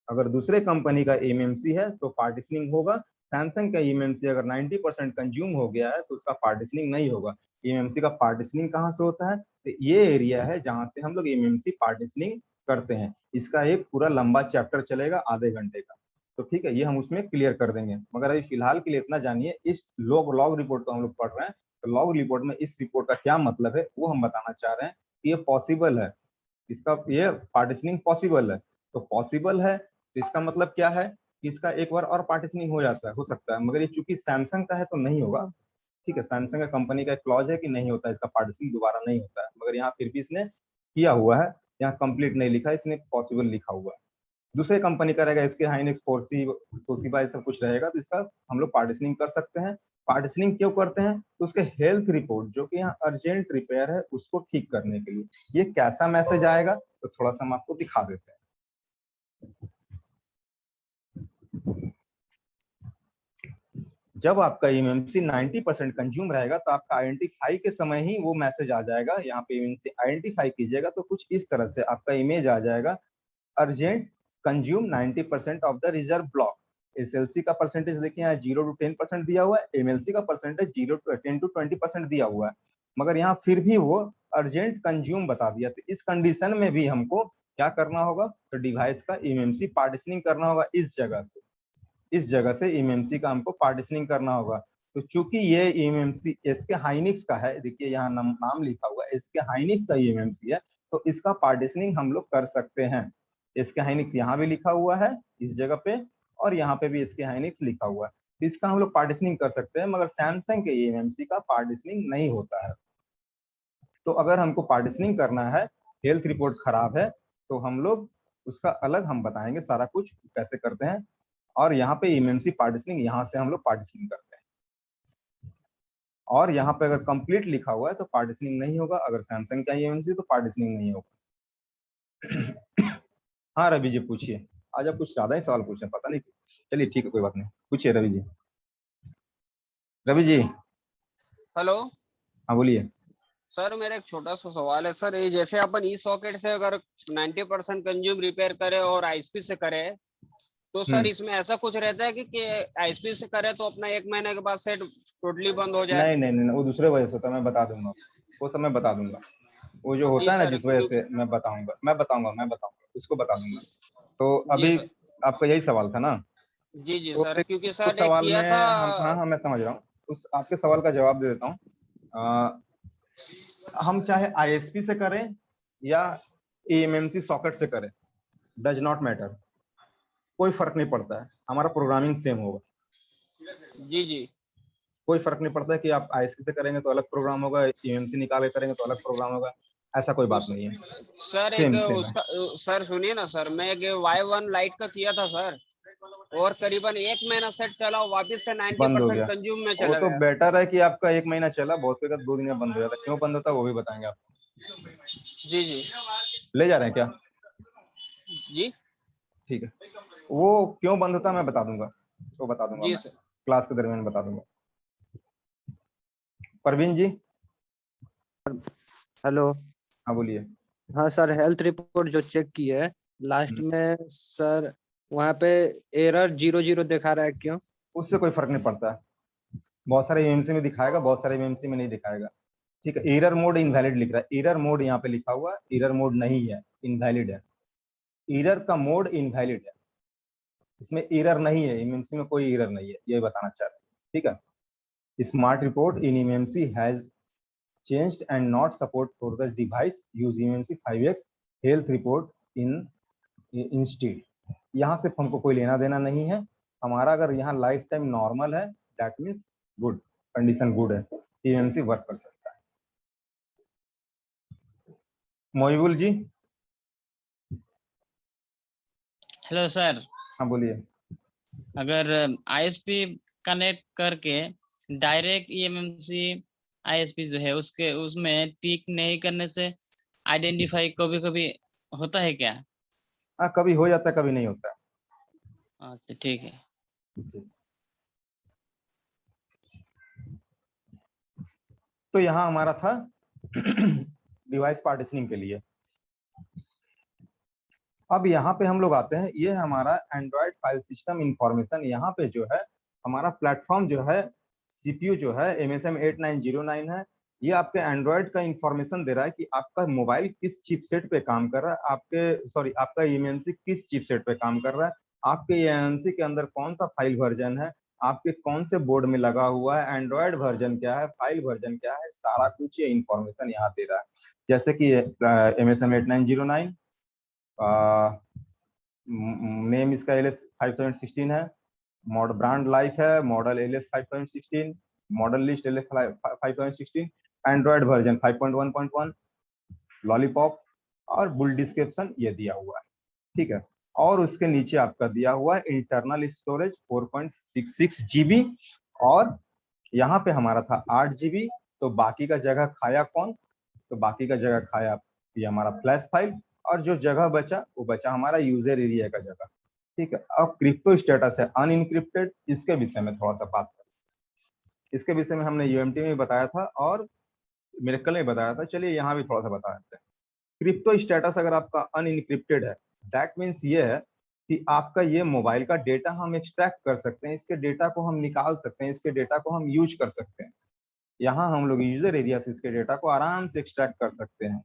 अगर दूसरे कंपनी का एमएमसी है तो पार्टीशनिंग होगा, सैमसंग का एमएमसी अगर 90% कंज्यूम हो गया है तो उसका पार्टीशनिंग नहीं होगा। एमएमसी का पार्टीशनिंग कहाँ से होता है, तो ये एरिया है जहां से हम लोग एमएमसी पार्टीशनिंग करते हैं। इसका एक पूरा लंबा चैप्टर चलेगा आधे घंटे का, तो ठीक है ये हम उसमें क्लियर कर देंगे। मगर अभी फिलहाल के लिए इतना जानिए, इस लॉग रिपोर्ट को हम लोग पढ़ रहे हैं, तो लॉग रिपोर्ट में इस रिपोर्ट का क्या मतलब है वो हम बताना चाह रहे हैं कि ये पॉसिबल है, इसका ये पार्टीशनिंग पॉसिबल है। तो पॉसिबल है तो इसका मतलब क्या है कि इसका एक बार और पार्टीशनिंग हो जाता है, हो सकता है, मगर ये चूंकि सैमसंग का है तो नहीं होगा। ठीक है, सैमसंग का कंपनी का एक क्लॉज है कि नहीं होता, इसका पार्टीशनिंग दोबारा नहीं होता है। मगर यहाँ फिर भी इसने किया हुआ है, यहाँ कंप्लीट नहीं लिखा है, इसने पॉसिबल लिखा हुआ है। दूसरे कंपनी का रहेगा इसके हाइनेक्स फोर्सी तोशिबा ये सब कुछ रहेगा, तो इसका हम लोग पार्टीशनिंग कर सकते हैं। पार्टीशनिंग क्यों करते हैं, तो उसके हेल्थ रिपोर्ट जो कि यहाँ अर्जेंट रिपेयर है उसको ठीक करने के लिए। ये कैसा मैसेज आएगा तो थोड़ा सा हम आपको दिखा देते हैं। जब आपका एमएमसी 90% कंज्यूम रहेगा तो आपका आइडेंटिफाई के समय ही वो मैसेज आ जाएगा। यहाँ पे एमएमसी आइडेंटिफाई कीजिएगा तो कुछ इस तरह से आपका इमेज आ जाएगा, urgent consume 90% of the reserve block. SLC का परसेंटेज देखिए यहाँ 0 to 10% दिया हुआ है, एमएलसी का परसेंटेज 10 to 20% दिया हुआ है, मगर यहाँ फिर भी वो अर्जेंट कंज्यूम बता दिया। तो इस कंडीशन में भी हमको क्या करना होगा, तो डिवाइस का एमएमसी पार्टीशनिंग करना होगा। इस जगह से एमएमसी का हमको पार्टीशनिंग करना होगा। तो चूंकि ये एमएमसी एसके हाइनिक्स का है, देखिए यहाँ नाम लिखा हुआ है एसके हाइनिक्स का एमएमसी है, तो इसका पार्टीशनिंग हम लोग कर सकते हैं। एसके हाइनिक्स यहाँ भी लिखा हुआ है इस जगह पे, और यहाँ पे भी एसके हाइनिक्स लिखा हुआ है, तो इसका हम लोग पार्टीशनिंग कर सकते हैं। मगर सैमसंग के एमएमसी का पार्टीशनिंग नहीं होता है। तो अगर हमको पार्टीशनिंग करना है, हेल्थ रिपोर्ट खराब है, तो हम लोग उसका अलग हम बताएंगे सारा कुछ कैसे करते हैं। और यहाँ पे एमएमसी पार्टीशनिंग यहाँ से हम लोग पार्टीशनिंग करते हैं। और यहाँ पे अगर कंप्लीट लिखा हुआ है तो पार्टीशनिंग नहीं होगा, अगर सैमसंग का एमएमसी तो पार्टीशनिंग नहीं होगा। हाँ रवि जी पूछिए, आज आप कुछ ज्यादा ही सवाल पूछ रहे हैं, पता नहीं। चलिए ठीक है कोई बात नहीं, पूछिए रवि जी। रवि जी हेलो, हाँ बोलिए। सर मेरा एक छोटा सा सवाल है सर, ये जैसे अपन ई सॉकेट से अगर 90% कंज्यूम रिपेयर करे और आईएसपी से करे, तो सर इसमें ऐसा कुछ रहता है कि आईएसपी से करे तो अपना 1 महीने के बाद सेट टोटली बंद हो जाए? नहीं, वो दूसरे वजह से होता है, मैं बता दूंगा, वो सब मैं बता दूंगा। वो जो होता है ना जिस वजह से मैं बताऊंगा उसको बता दूंगा। तो अभी आपका यही सवाल था ना? जी तो सर, क्योंकि सर उस सवाल किया में था। हाँ मैं समझ रहा हूँ, उस आपके सवाल का जवाब दे देता हूँ। हम चाहे आईएसपी से करें या एएमएमसी सॉकेट से करें, डज नॉट मैटर, कोई फर्क नहीं पड़ता है, हमारा प्रोग्रामिंग सेम होगा। जी कोई फर्क नहीं पड़ता है कि आप आईएसपी से करेंगे तो अलग प्रोग्राम होगा, एएमएमसी निकाल के करेंगे तो अलग प्रोग्राम होगा, ऐसा कोई बात नहीं है। सर एक उसका सर सुनिए ना सर, मैं एक Y1 लाइट का किया था सर, और करीबन 1 महीना सेट चला, वापस से 90% कंज्यूम में चला गया। वो तो बेटर है कि आपका 1 महीना चला, बहुत का 2 दिन में बंद हो जाता है। क्यों बंद होता है वो भी बताएंगे आपको। जी ले जा रहे हैं क्या? जी ठीक है, वो क्यों बंद होता है मैं बता दूंगा, वो बता दूंगा, मैं क्लास के दरमियान बता दूंगा। परवीन जी हेलो। हाँ बोलिए। हाँ सर, हेल्थ रिपोर्ट जो चेक की है लास्ट में सर, वहाँ पे एरर 00 दिखा रहा है, क्यों? उससे कोई फर्क नहीं पड़ता है, बहुत सारे एमएमसी में दिखाएगा, बहुत सारे एमएमसी में नहीं दिखाएगा। ठीक है, एरर मोड इनवैलिड लिख रहा है, एरर मोड यहाँ पे लिखा हुआ, एरर मोड नहीं है, इनवैलिड है, एरर का मोड इनवैलिड है। इसमें एरर नहीं है, ईएमएमसी में कोई एरर नहीं है, ये बताना चाह रहे हैं। ठीक है, smart report in eMMC has changed and not support for the device use EMMC 5x health report in instead। यहाँ से हमको कोई लेना देना नहीं है, हमारा अगर यहाँ लाइफ टाइम नॉर्मल है that means good, condition good है, EMMC वर्क कर सकता है। मोहिबुल जी। Hello sir. हाँ बोलिए। अगर आईएसपी कनेक्ट करके डायरेक्ट ईएमएमसी आईएसपी जो है उसके उसमें टिक नहीं करने से आइडेंटिफाई कभी कभी होता है क्या? हाँ कभी हो जाता है, कभी नहीं होता है। अच्छा ठीक है। तो यहाँ हमारा था डिवाइस पार्टीशनिंग के लिए। अब यहाँ पे हम लोग आते हैं, ये हमारा एंड्रॉइड फाइल सिस्टम इंफॉर्मेशन। यहाँ पे जो है हमारा प्लेटफॉर्म जो है सीपीयू जो है MSM 8909 है, ये आपके एंड्रॉइड का इंफॉर्मेशन दे रहा है कि आपका मोबाइल किस चिपसेट पे काम कर रहा है, आपका EMMC किस चिपसेट पे काम कर रहा है, आपके EMMC के अंदर कौन सा फाइल वर्जन है, आपके कौन से बोर्ड में लगा हुआ है, एंड्रॉइड वर्जन क्या है, फाइल वर्जन क्या है, सारा कुछ ये इंफॉर्मेशन यहाँ दे रहा है। जैसे कि MSM 8909 नेम इसका LS5716 है, मॉडल ब्रांड लाइफ है, model LS5716, model list LS5716, Android version 5.1.1, lollipop और बुल डिस्क्रिप्शन ये दिया हुआ है। ठीक है, और उसके नीचे आपका दिया हुआ है इंटरनल स्टोरेज 4.66 GB, और यहाँ पे हमारा था 8 GB। तो बाकी का जगह खाया कौन? तो बाकी का जगह खाया ये हमारा फ्लैश फाइल, और जो जगह बचा वो बचा हमारा यूजर एरिया का जगह। ठीक है, अब क्रिप्टो स्टेटस है अनइनक्रिप्टेड, इसके विषय में थोड़ा सा बात करें। इसके विषय में हमने यूएमटी में बताया था और मिरेकल में बताया था, चलिए यहाँ भी थोड़ा सा बता देते हैं। क्रिप्टो स्टेटस अगर आपका अनइनक्रिप्टेड है, दैट मीन्स ये है कि आपका ये मोबाइल का डेटा हम एक्सट्रैक्ट कर सकते हैं, इसके डेटा को हम निकाल सकते हैं, इसके डेटा को हम यूज कर सकते हैं। यहाँ हम लोग यूजर एरिया से इसके डेटा को आराम से एक्सट्रैक्ट कर सकते हैं।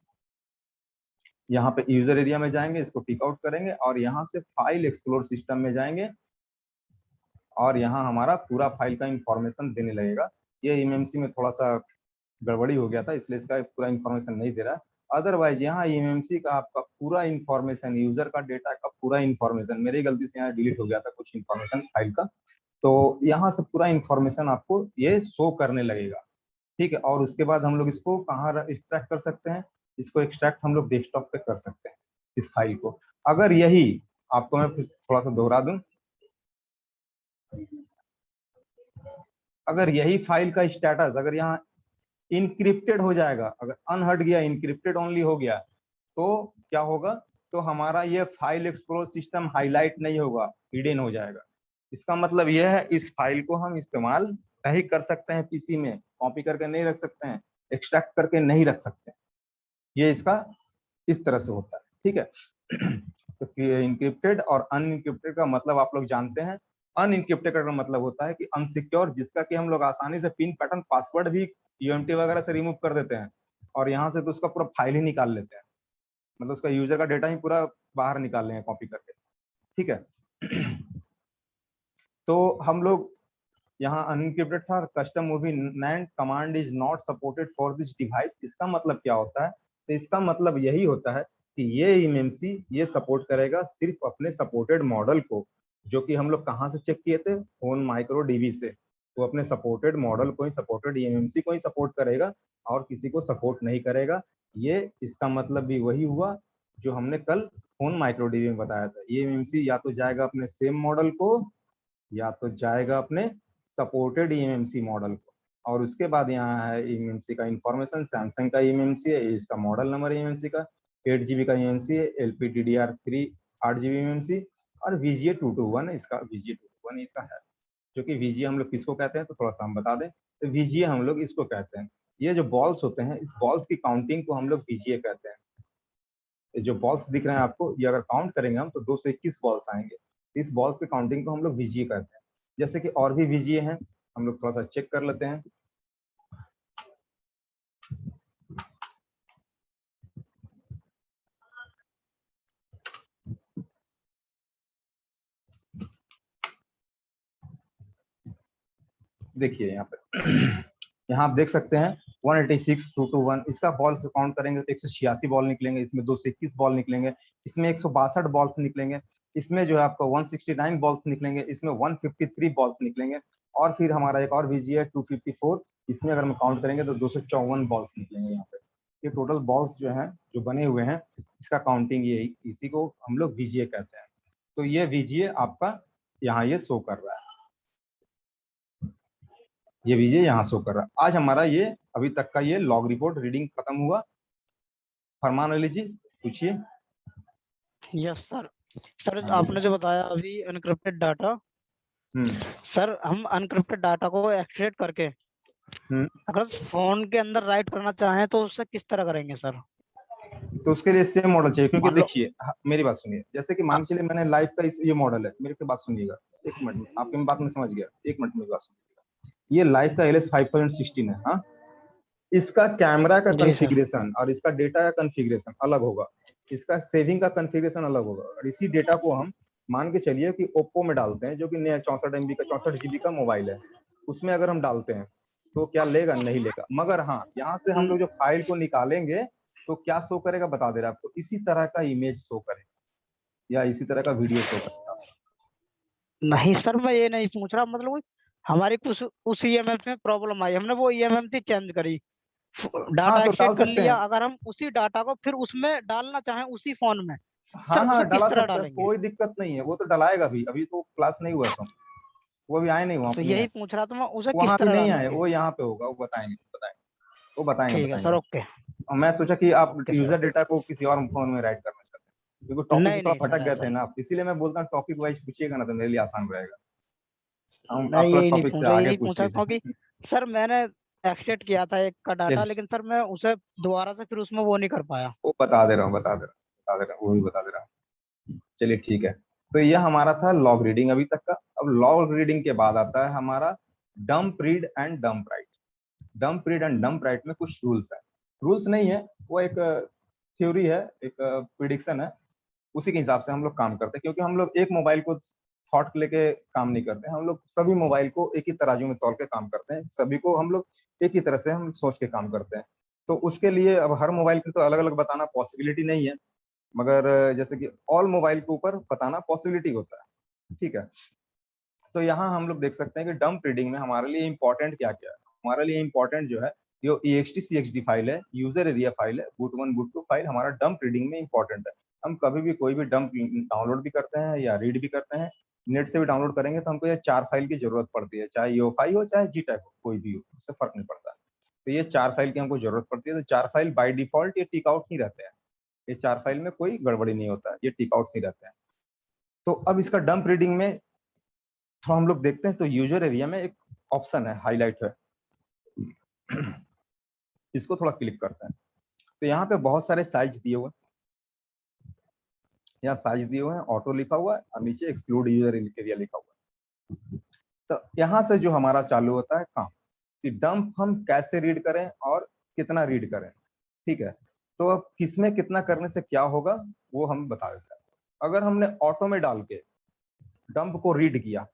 यहाँ पे यूजर एरिया में जाएंगे, इसको टिक आउट करेंगे और यहाँ से फाइल एक्सप्लोर सिस्टम में जाएंगे और यहाँ हमारा पूरा फाइल का इंफॉर्मेशन देने लगेगा। ये EMMC में थोड़ा सा गड़बड़ी हो गया था, इसलिए इसका पूरा इंफॉर्मेशन नहीं दे रहा। अदरवाइज यहाँ EMMC का आपका पूरा इंफॉर्मेशन, यूजर का डेटा का पूरा इंफॉर्मेशन, मेरी गलती से यहाँ डिलीट हो गया था कुछ इंफॉर्मेशन फाइल का, तो यहाँ से पूरा इंफॉर्मेशन आपको ये शो करने लगेगा। ठीक है, और उसके बाद हम लोग इसको कहाँ एक्सट्रैक्ट कर सकते हैं? इसको एक्सट्रैक्ट हम लोग डेस्कटॉप पे कर सकते हैं इस फाइल को। अगर यही आपको मैं थोड़ा सा दोहरा दूं, अगर यही फाइल का स्टेटस अगर यहाँ इनक्रिप्टेड हो जाएगा, अगर अनहट गया, इनक्रिप्टेड ओनली हो गया, तो क्या होगा? तो हमारा ये फाइल एक्सप्लोर सिस्टम हाईलाइट नहीं होगा, हिडन हो जाएगा। इसका मतलब यह है इस फाइल को हम इस्तेमाल नहीं कर सकते हैं, पीसी में कॉपी करके नहीं रख सकते हैं, एक्सट्रैक्ट करके नहीं रख सकते हैं। ये इसका इस तरह से होता है। ठीक है, तो इनक्रिप्टेड और अनइनक्रिप्टेड का मतलब आप लोग जानते हैं। अनइनक्रिप्टेड का मतलब होता है कि अनसिक्योर, जिसका कि हम लोग आसानी से पिन पैटर्न पासवर्ड भी यूएमटी वगैरह से रिमूव कर देते हैं और यहाँ से तो उसका पूरा फाइल ही निकाल लेते हैं, मतलब उसका यूजर का डेटा ही पूरा बाहर निकाल लेंगे कॉपी करके। ठीक है, तो हम लोग यहाँ अनइनक्रिप्टेड था, custom movie NAND command is not supported for this device. इसका मतलब क्या होता है? तो इसका मतलब यही होता है कि ये EMMC ये सपोर्ट करेगा सिर्फ अपने सपोर्टेड मॉडल को, जो कि हम लोग कहाँ से चेक किए थे? फोन माइक्रो डीबी से। वो अपने सपोर्टेड मॉडल को ही, सपोर्टेड EMMC को ही सपोर्ट करेगा और किसी को सपोर्ट नहीं करेगा। ये इसका मतलब भी वही हुआ जो हमने कल फोन माइक्रो डीबी में बताया था। EMMC या तो जाएगा अपने सेम मॉडल को या तो जाएगा अपने सपोर्टेड EMMC मॉडल को, और उसके बाद यहाँ है EMMC का इंफॉर्मेशन। सैमसंग का EMMC है, इसका मॉडल नंबर EMMC का, 8 GB का EMMC है, LPDDR3 8 GB EMMC, और VGA 221 इसका, VGA 221 इसका है। जो कि VGA हम लोग किसको कहते हैं तो थोड़ा सा हम बता दें, तो VGA हम लोग इसको कहते हैं, ये जो बॉल्स होते हैं इस बॉल्स की काउंटिंग को हम लोग VGA कहते हैं। जो बॉल्स दिख रहे हैं आपको, ये अगर काउंट करेंगे हम तो 221 बॉल्स आएंगे। इस बॉल्स की काउंटिंग को हम लोग VGA कहते हैं। जैसे कि और भी VGA हैं, हम लोग थोड़ा सा चेक कर लेते हैं। देखिए यहाँ पे यहाँ आप देख सकते हैं 186 221, इसका बॉल से काउंट करेंगे तो 186 बॉल निकलेंगे, इसमें 221 बॉल निकलेंगे, इसमें 162 बॉल्स निकलेंगे, इसमें जो है आपका 169 बॉल्स निकलेंगे, इसमें 153 बॉल्स निकलेंगे, और फिर हमारा एक और VG है 254, इसमें अगर हम काउंट करेंगे तो 254 बॉल्स निकलेंगे। यहाँ पे ये टोटल बॉल्स जो हैं जो बने हुए हैं, इसका काउंटिंग ये, इसी को हम लोग VGA कहते हैं। तो ये VGA आपका यहाँ ये शो कर रहा है, ये VGA यहाँ शो कर रहा है। आज हमारा ये अभी तक का ये लॉग रिपोर्ट रीडिंग खत्म हुआ। फरमान अली जी पूछिए। Yes sir. सर आपने जो बताया अभी अनक्रिप्टेड डाटा, सर हम अनक्रिप्टेड डाटा को एक्सट्रैक्ट करके अगर फोन के अंदर राइट करना चाहें तो उससे किस तरह करेंगे सर? तो उसके लिए सेम मॉडल चाहिए, क्योंकि देखिए मेरी बात सुनिए, जैसे कि मान चलिए मैंने लाइव का ये मॉडल है, मेरी बात सुनिएगा, एक मिनट, आपकी बात में समझ गया, एक मिनट मेरी बात सुनिएगा। ये लाइव का LS 5016 है। हाँ, इसका कैमरा का कॉन्फ़िगरेशन और इसका डेटा का कॉन्फ़िगरेशन अलग होगा, इसका सेविंग का कॉन्फ़िगरेशन अलग होगा, और इसी डेटा को हम मान के चलिए कि ओप्पो में डालते हैं, जो कि नया 64 MB का 64 GB का मोबाइल है, उसमें अगर हम डालते हैं तो क्या लेगा? नहीं लेगा। मगर हाँ, यहाँ से हम लोग जो फाइल को निकालेंगे तो क्या शो करेगा बता दे रहा है आपको, इसी तरह का इमेज शो करेगा या इसी तरह का वीडियो शो करेगा। नहीं सर, मैं ये नहीं पूछ रहा, मतलब हमारी कुछ उस EMM में प्रॉब्लम आई, हमने वो EMM से चेंज करी, डाटा हाँ, तो डाल एक्सट्रैक्ट कर सकते लिया, हैं। अगर हम उसी डाटा को फिर उसमें डालना चाहें उसी फोन में, हाँ हाँ, डाला सकते हैं, डालेंगे? कोई दिक्कत नहीं है, वो तो डलाएगा भी, अभी तो क्लास नहीं हुआ था, वो भी आए नहीं, वहाँ तो पे नहीं यही आए, पूछ रहा था मैं, उसे किस वहाँ भी तरह नहीं आए, डालेंगे? वो यहाँ पे होगा, वो बताएंगे वो बताएंगे ठीक है सर, ओके। और मैं सोचा कि आप ओके यूजर सर। डेटा को किसी और फोन में राइट करना चाहते हैं, क्योंकि टॉपिक से नहीं थोड़ा नहीं भटक सर, गए ऐसा थे ना आप, इसीलिए मैं बोलता हूँ टॉपिक वाइज पूछिएगा ना तो मेरे लिए आसान रहेगा। आप नहीं, थोड़ा यही नहीं टॉपिक से पूछा, आगे यही पूछा क्योंकि पूछिए। सर मैंने एक्सेप्ट किया था एक का डाटा, लेकिन सर मैं उसे दोबारा से फिर उसमें वो नहीं कर पाया। वो बता दे रहा हूँ, वो भी बता दे रहा हूँ। चलिए ठीक है, तो ये हमारा था लॉग रीडिंग अभी तक का। अब लॉग रीडिंग के बाद आता है हमारा dump read and dump right. Dump read and dump right में कुछ रूल्स है, रूल्स नहीं है, वो एक थ्योरी है, एक प्रिडिक्शन है, उसी के हिसाब से हम लोग काम करते हैं, क्योंकि हम लोग एक मोबाइल को थॉट लेके काम नहीं करते, हम लोग सभी मोबाइल को एक ही तराजू में तौल के काम करते हैं, सभी को हम लोग एक ही तरह से हम सोच के काम करते हैं। तो उसके लिए अब हर मोबाइल को तो अलग अलग बताना पॉसिबिलिटी नहीं है, मगर जैसे कि ऑल मोबाइल के ऊपर बताना पॉसिबिलिटी होता है, ठीक है। तो यहाँ हम लोग देख सकते हैं कि डंप रीडिंग में हमारे लिए इंपॉर्टेंट क्या क्या है। हमारे लिए इंपॉर्टेंट जो है जो EXT-CXD फाइल है, यूजर एरिया फाइल है, boot1 boot2 फाइल हमारा डंप रीडिंग में इंपॉर्टेंट है। हम कभी भी कोई भी डंप डाउनलोड भी करते हैं या रीड भी करते हैं, नेट से भी डाउनलोड करेंगे तो हमको ये 4 फाइल की जरूरत पड़ती है, चाहे EOFI हो चाहे GTAG हो, कोई भी हो, उससे फर्क नहीं पड़ता। तो ये 4 फाइल की हमको जरूरत पड़ती है, तो 4 फाइल बाय डिफॉल्ट ये टिक आउट नहीं रहते हैं, ये 4 फाइल में कोई गड़बड़ी नहीं होता है, ये टिक आउट नहीं रहते हैं। तो अब इसका डंप रीडिंग में थोड़ा हम लोग देखते हैं, तो यूजर एरिया में एक ऑप्शन है, हाईलाइट है, इसको थोड़ा क्लिक करते हैं, तो यहाँ पे बहुत सारे साइज दिए हुए हैं, यहाँ साइज दिए हुए हैं, ऑटो लिखा हुआ है और नीचे एक्सक्लूड यूजर एरिया लिखा हुआ है। तो यहाँ से जो हमारा चालू होता है काम कि डंप हम कैसे रीड करें और कितना रीड करें, ठीक है। तो अब किसमें कितना करने से क्या होगा वो हम बता देते हैं। अगर हमने ऑटो में डाल के डंप को रीड किया,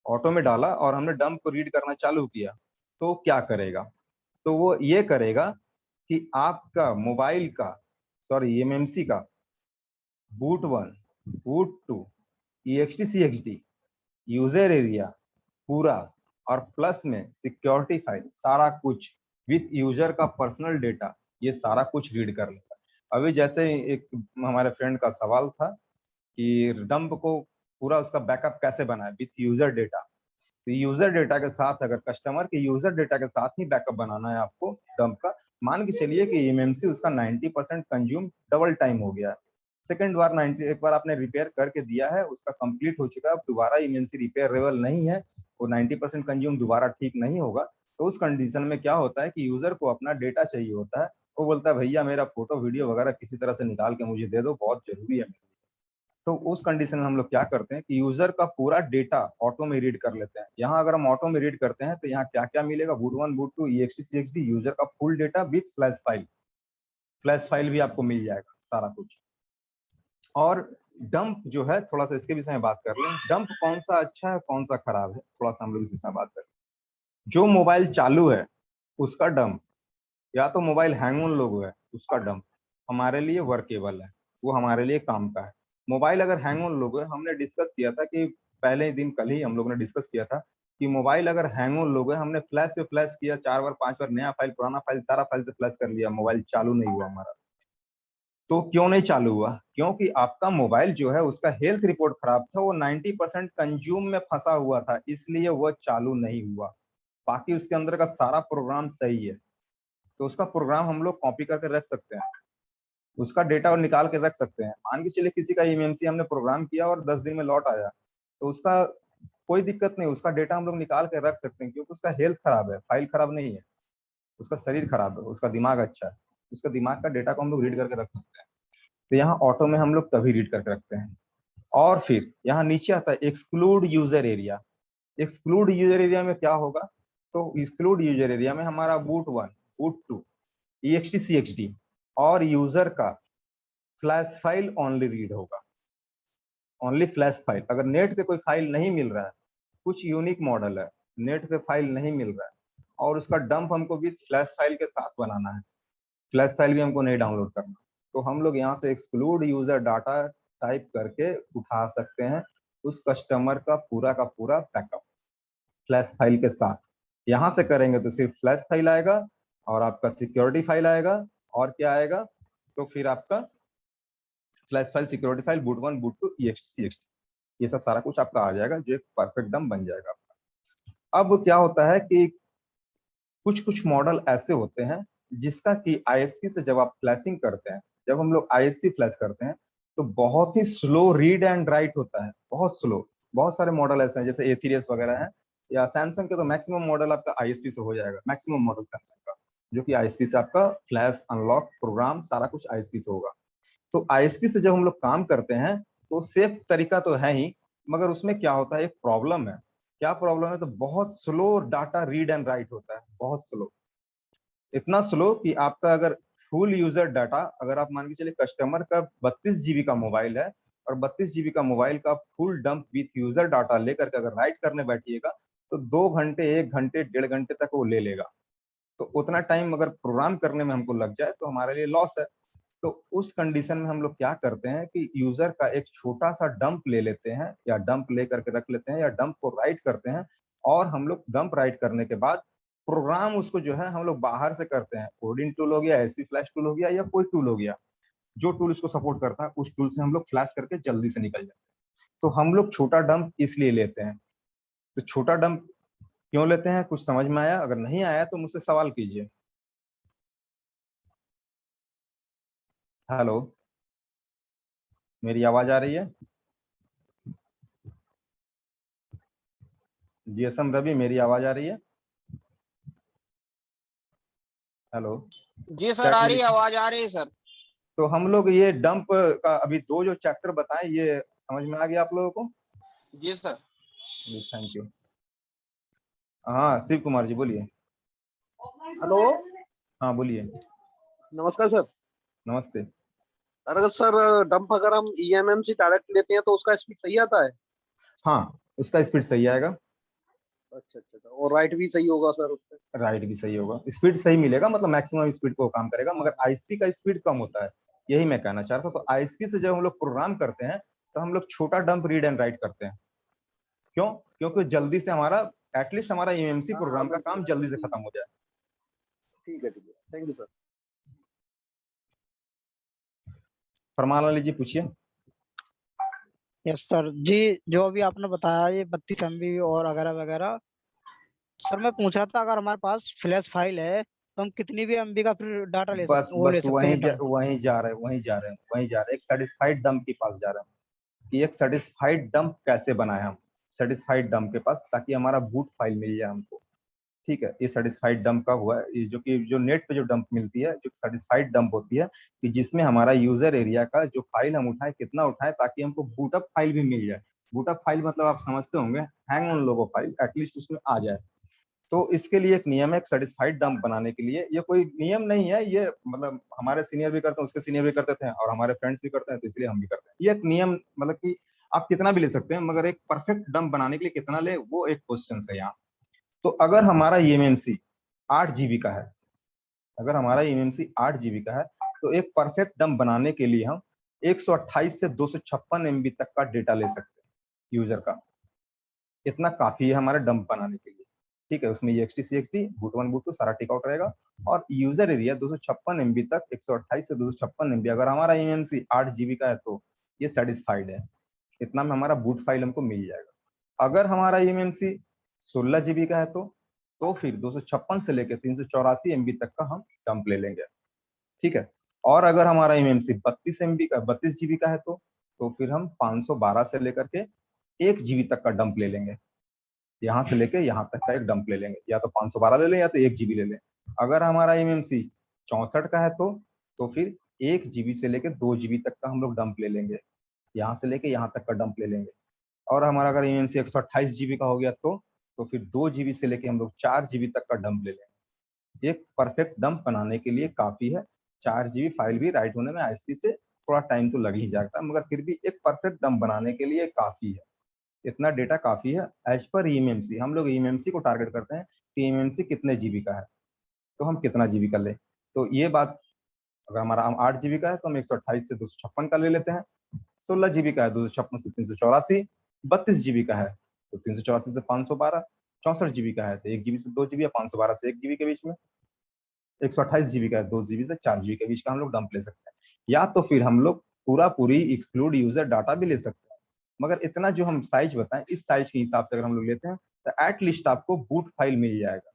ऑटो में डाला और हमने डंप को रीड करना चालू किया, तो क्या करेगा? तो वो ये करेगा कि आपका मोबाइल का, सॉरी EMMC का boot1 boot2 EXT-CXD user area पूरा और प्लस में सिक्योरिटी फाइल सारा कुछ विथ यूजर का पर्सनल डेटा, ये सारा कुछ रीड कर लेगा। अभी जैसे एक हमारे फ्रेंड का सवाल था कि डंप को पूरा उसका बैकअप कैसे बनाए विथ यूजर डेटा, तो यूजर डेटा के साथ, अगर कस्टमर के यूजर डेटा के साथ ही बैकअप बनाना है आपको डंप का, मान के चलिए कि EMMC उसका 90% कंज्यूम डबल टाइम हो गया है, सेकंड बार 90 एक बार आपने रिपेयर करके दिया है, उसका कंप्लीट हो चुका है, अब दोबारा EMMC रिपेयरेबल नहीं है, वो 90% कंज्यूम दोबारा ठीक नहीं होगा, तो उस कंडीशन में क्या होता है कि यूजर को अपना डेटा चाहिए होता है, वो बोलता है भैया मेरा फोटो वीडियो वगैरह किसी तरह से निकाल के मुझे दे दो, बहुत जरूरी है। तो उस कंडीशन में हम लोग क्या करते हैं कि यूजर का पूरा डेटा ऑटो में रीड कर लेते हैं। यहाँ अगर हम ऑटो में रीड करते हैं तो यहाँ क्या क्या मिलेगा, boot1 boot2 EXT-CXD यूजर का full data with flash file भी आपको मिल जाएगा सारा कुछ। और डंप जो है, थोड़ा सा इसके विषय में बात कर लें, डंप कौन सा अच्छा है कौन सा खराब है, थोड़ा सा हम लोग इस विषय में बात करें। जो मोबाइल चालू है उसका डंप, या तो मोबाइल हैंग ऑन लोगो है उसका डंप हमारे लिए वर्केबल है, वो हमारे लिए काम का है। मोबाइल अगर हैंग ऑन लोगो है, हमने डिस्कस किया था कि पहले ही दिन, कल ही हम लोगों ने डिस्कस किया था कि मोबाइल अगर हैंग ऑन लोगो है, हमने फ्लैश पे फ्लैश किया 4 बार 5 बार, नया फाइल पुराना फाइल सारा फाइल से फ्लैश कर लिया, मोबाइल चालू नहीं हुआ हमारा। तो क्यों नहीं चालू हुआ? क्योंकि आपका मोबाइल जो है उसका हेल्थ रिपोर्ट खराब था, वो 90% कंज्यूम में फंसा हुआ था, इसलिए वो चालू नहीं हुआ। बाकी उसके अंदर का सारा प्रोग्राम सही है, तो उसका प्रोग्राम हम लोग कॉपी करके रख सकते हैं, उसका डेटा और निकाल के रख सकते हैं। मान के चलिए किसी का एमएमसी हमने प्रोग्राम किया और 10 दिन में लौट आया, तो उसका कोई दिक्कत नहीं, उसका डेटा हम लोग निकाल के रख सकते हैं, क्योंकि उसका हेल्थ खराब है, फाइल खराब नहीं है, उसका शरीर खराब है, उसका दिमाग अच्छा है, उसका दिमाग का डेटा को हम लोग रीड करके रख सकते हैं। तो यहाँ ऑटो में हम लोग तभी रीड करके रखते हैं। और फिर यहाँ नीचे आता है exclude user area. Exclude user area में क्या होगा? तो एक्सक्लूड यूजर एरिया में हमारा बूट 1, बूट 2, ext cxd और यूजर का फ्लैश फाइल ओनली रीड होगा, ओनली फ्लैश फाइल। अगर नेट पे कोई फाइल नहीं मिल रहा है, कुछ यूनिक मॉडल है, नेट पे फाइल नहीं मिल रहा है और उसका डंप हमको भी फ्लैश फाइल के साथ बनाना है, फ्लैश फाइल भी हमको नहीं डाउनलोड करना, तो हम लोग यहाँ से एक्सक्लूड यूजर डाटा टाइप करके उठा सकते हैं उस कस्टमर का पूरा बैकअप फ्लैश फाइल के साथ। यहाँ से करेंगे तो सिर्फ फ्लैश फाइल आएगा और आपका सिक्योरिटी फाइल आएगा, और क्या आएगा? तो फिर आपका flash file, security file, boot 1, boot 2, ext cxd, ये सब सारा कुछ आपका आ जाएगा, जो एक परफेक्ट डंप बन जाएगा आपका। अब क्या होता है कि कुछ कुछ मॉडल ऐसे होते हैं जिसका कि आईएसपी से जब आप फ्लैशिंग करते हैं, जब हम लोग आईएसपी फ्लैश करते हैं तो बहुत ही स्लो रीड एंड राइट होता है, बहुत स्लो। बहुत सारे मॉडल ऐसे हैं जैसे एथीरियस वगैरह है, या सैमसंग के तो मैक्सिमम मॉडल आपका आईएसपी से हो जाएगा, मैक्सिमम मॉडल सैमसंग का, जो कि आईएसपी से आपका फ्लैश, अनलॉक, प्रोग्राम सारा कुछ आईएसपी से होगा। तो आईएसपी से जब हम लोग काम करते हैं तो सेफ तरीका तो है ही, मगर उसमें क्या होता है, एक प्रॉब्लम है। क्या प्रॉब्लम है? तो बहुत slow data read and right होता है, बहुत स्लो, इतना स्लो कि आपका अगर फुल यूजर डाटा, अगर आप मान के चलिए कस्टमर का 32 जीबी का मोबाइल है और 32 जीबी का मोबाइल का full dump with user data लेकर के अगर राइट करने बैठिएगा तो 2 घंटे, 1 घंटे, 1.5 घंटे तक वो ले लेगा। तो उतना टाइम अगर प्रोग्राम करने में हमको लग जाए तो हमारे लिए लॉस है। तो उस कंडीशन में हम लोग क्या करते हैं कि यूजर का एक छोटा सा डंप ले लेते हैं, या डंप लेकर के रख लेते हैं, या डंप को राइट करते हैं, और हम लोग डंप राइट करने के बाद प्रोग्राम उसको जो है हम लोग बाहर से करते हैं, कोडिंग टूल हो गया, एसी फ्लैश टूल हो गया, या कोई टूल हो गया, जो टूल उसको सपोर्ट करता है उस टूल से हम लोग फ्लैश करके जल्दी से निकल जाते हैं। तो हम लोग छोटा डंप इसलिए लेते हैं। तो छोटा डंप क्यों लेते हैं, कुछ समझ में आया? अगर नहीं आया तो मुझसे सवाल कीजिए। हेलो, मेरी आवाज आ रही है? जीएसएम रवि, मेरी आवाज आ रही है? हेलो जी सर, आ रही है, आवाज आ रही है सर। तो हम लोग ये डंप का अभी 2 जो चैप्टर बताए, ये समझ में आ गया आप लोगों को? जी सर। जी, थैंक यू। हाँ, शिव कुमार जी बोलिए। हेलो, हाँ बोलिए। नमस्कार सर। नमस्ते। अगर सर डंप अगर हम ईएमएम से डायरेक्ट लेते हैं तो उसका स्पीड सही आता है? हाँ, उसका स्पीड सही आएगा। अच्छा अच्छा अच्छा। और राइट भी सही होगा सर उससे? राइट भी सही होगा, स्पीड सही मिलेगा, मतलब मैक्सिमम स्पीड को काम करेगा, मगर आईएसपी का स्पीड कम होता है, यही मैं कहना चाह रहा था। तो आईएसपी से जब हम लोग प्रोग्राम करते हैं तो हम लोग छोटा डंप रीड एंड राइट करते हैं। क्यों? क्योंकि जल्दी से हमारा, एटलीस्ट हमारा ईएमसी प्रोग्राम का काम जल्दी से खत्म हो जाए। ठीक है, thank you sir. Farman Ali जी पूछिए। यस सर जी, जो अभी आपने बताया ये 32 MB और वगैरह वगैरह, सर मैं पूछ रहा था अगर हमारे पास फ्लैश फाइल है तो हम कितनी भी MB का फिर डाटा ले बस सकते, वो ले बस सकते हैं डंप? वहीं जा रहे हैं, एक सेटिस्फाइड डंप के पास जा रहे हैं कि एक सेटिस्फाइड डंप कैसे बनाए हम, सेटिस्फाइड डंप के पास, ताकि हमारा बूट फाइल मिल जाए हमको। ठीक है, ये सेटिस्फाइड डंप का हुआ है, ये जो कि जो नेट पे जो डंप मिलती है, जो सेटिस्फाइड डंप होती है, कि जिसमें हमारा यूजर एरिया का जो फाइल हम उठाएं कितना उठाएं, ताकि हमको बूटअप फाइल भी मिल जाए। बूटअप फाइल मतलब आप समझते होंगे, hang on logo file, at least उसमें आ जाए। तो इसके लिए एक नियम है, एक सर्टिफाइड डंप बनाने के लिए। ये कोई नियम नहीं है, ये मतलब हमारे सीनियर भी करते हैं, उसके सीनियर भी करते थे, और हमारे फ्रेंड्स भी करते हैं, तो इसलिए हम भी करते हैं। ये एक नियम, मतलब कि आप कितना भी ले सकते हैं, मगर एक परफेक्ट डंप बनाने के लिए कितना ले, वो एक क्वेश्चन है यहाँ। तो अगर हमारा ईएमएमसी 8 जीबी का है, अगर हमारा ईएमएमसी 8 जीबी का है, तो एक परफेक्ट डंप बनाने के लिए हम 128 से 256 एमबी तक का डेटा ले सकते हैं यूजर का। इतना काफी है हमारे डंप बनाने के लिए, ठीक है। उसमें EXT CXT बूट 1 बूट 2 सारा टिक आउट रहेगा, और यूजर एरिया 256 एमबी तक, 128 से 256 एमबी। अगर हमारा ईएमएमसी 8 जीबी का है तो ये सेटिस्फाइड है, इतना में हमारा बूट फाइल हमको मिल जाएगा। अगर हमारा ईएमएमसी 16 जीबी का है तो फिर 256 से लेकर 384 एमबी तक का हम डंप ले लेंगे, ठीक है। और अगर हमारा ईएमएमसी 32 जीबी का है तो फिर हम 512 से लेकर के 1 जीबी तक का डंप ले लेंगे। यहाँ से लेके यहाँ तक का एक डंप ले लेंगे, या तो 512 ले लें या तो 1 जीबी ले लें। अगर हमारा ईएमएमसी 64 का है तो फिर 1 जीबी से लेके 2 जीबी तक का हम लोग डंप ले लेंगे, यहाँ से लेके यहाँ तक का डंप ले लेंगे। और हमारा अगर ईएमएमसी 128 जीबी का हो गया तो फिर 2 जीबी से लेके हम लोग 4 जीबी तक का डंप ले लेंगे। एक परफेक्ट डंप बनाने के लिए काफी है। 4 जीबी फाइल भी राइट होने में आईएसपी से थोड़ा टाइम तो लग ही जाता है, मगर फिर भी एक परफेक्ट डंप बनाने के लिए काफी है, इतना डेटा काफी है। एज पर ईएमएमसी हम लोग ईएमएमसी को टारगेट करते हैं कि ईएमएमसी कितने जीबी का है, तो हम कितना जीबी का ले। तो ये बात, अगर हमारा 8 जीबी का है तो हम 128 से 256 का ले लेते हैं, 16 जीबी का है 256 से 384, 32 जीबी का है तो 384 से 512, 64 जीबी का है तो 1 जीबी से 2 जीबी, या 512 से 1 जीबी के बीच में, 128 जीबी का है 2 जीबी से 4 जीबी के बीच का हम लोग डंप ले सकते हैं। या तो फिर हम लोग पूरी एक्सक्लूड यूजर डाटा भी ले सकते हैं, मगर इतना जो हम साइज बताएं, इस साइज के हिसाब से अगर हम लोग लेते हैं तो एटलीस्ट आपको बूट फाइल मिल जाएगा।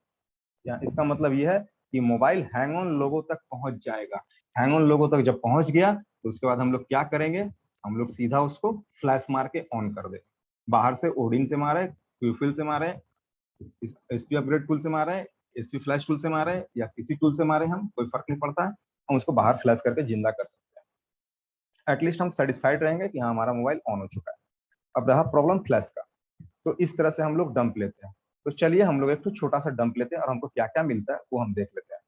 या इसका मतलब यह है कि मोबाइल हैंग ऑन लोगों तक पहुंच जाएगा। हैंग ऑन लोगों तक जब पहुंच गया तो उसके बाद हम लोग क्या करेंगे, हम लोग सीधा उसको फ्लैश मार के ऑन कर दे। बाहर से ओडिन से मारे, क्यूफिल से मारे, एसपी अपग्रेड टूल से मारे, एसपी फ्लैश टूल से मारे, या किसी टूल से मारे, हम कोई फर्क नहीं पड़ता है, हम उसको बाहर फ्लैश करके जिंदा कर सकते हैं। एटलीस्ट हम सेटिस्फाइड रहेंगे कि हाँ हमारा मोबाइल ऑन हो चुका है। अब रहा प्रॉब्लम फ्लैश का, तो इस तरह से हम लोग डंप लेते हैं। तो चलिए हम लोग एक तो छोटा सा डंप लेते हैं और हमको क्या क्या मिलता है वो हम देख लेते हैं।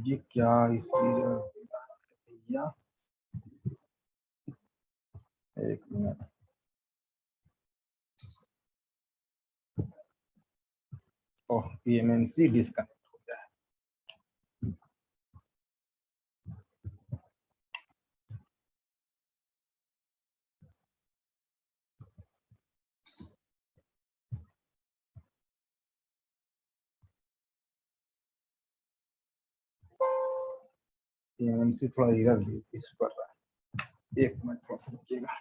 ये क्या इसी भैया, एक मिनट, ओह ईएमएमसी डिस्कनेक्ट हो गया है। ईएमएमसी थोड़ा एरर इशू कर रहा है, एक मिनट थोड़ा सा रुकिएगा।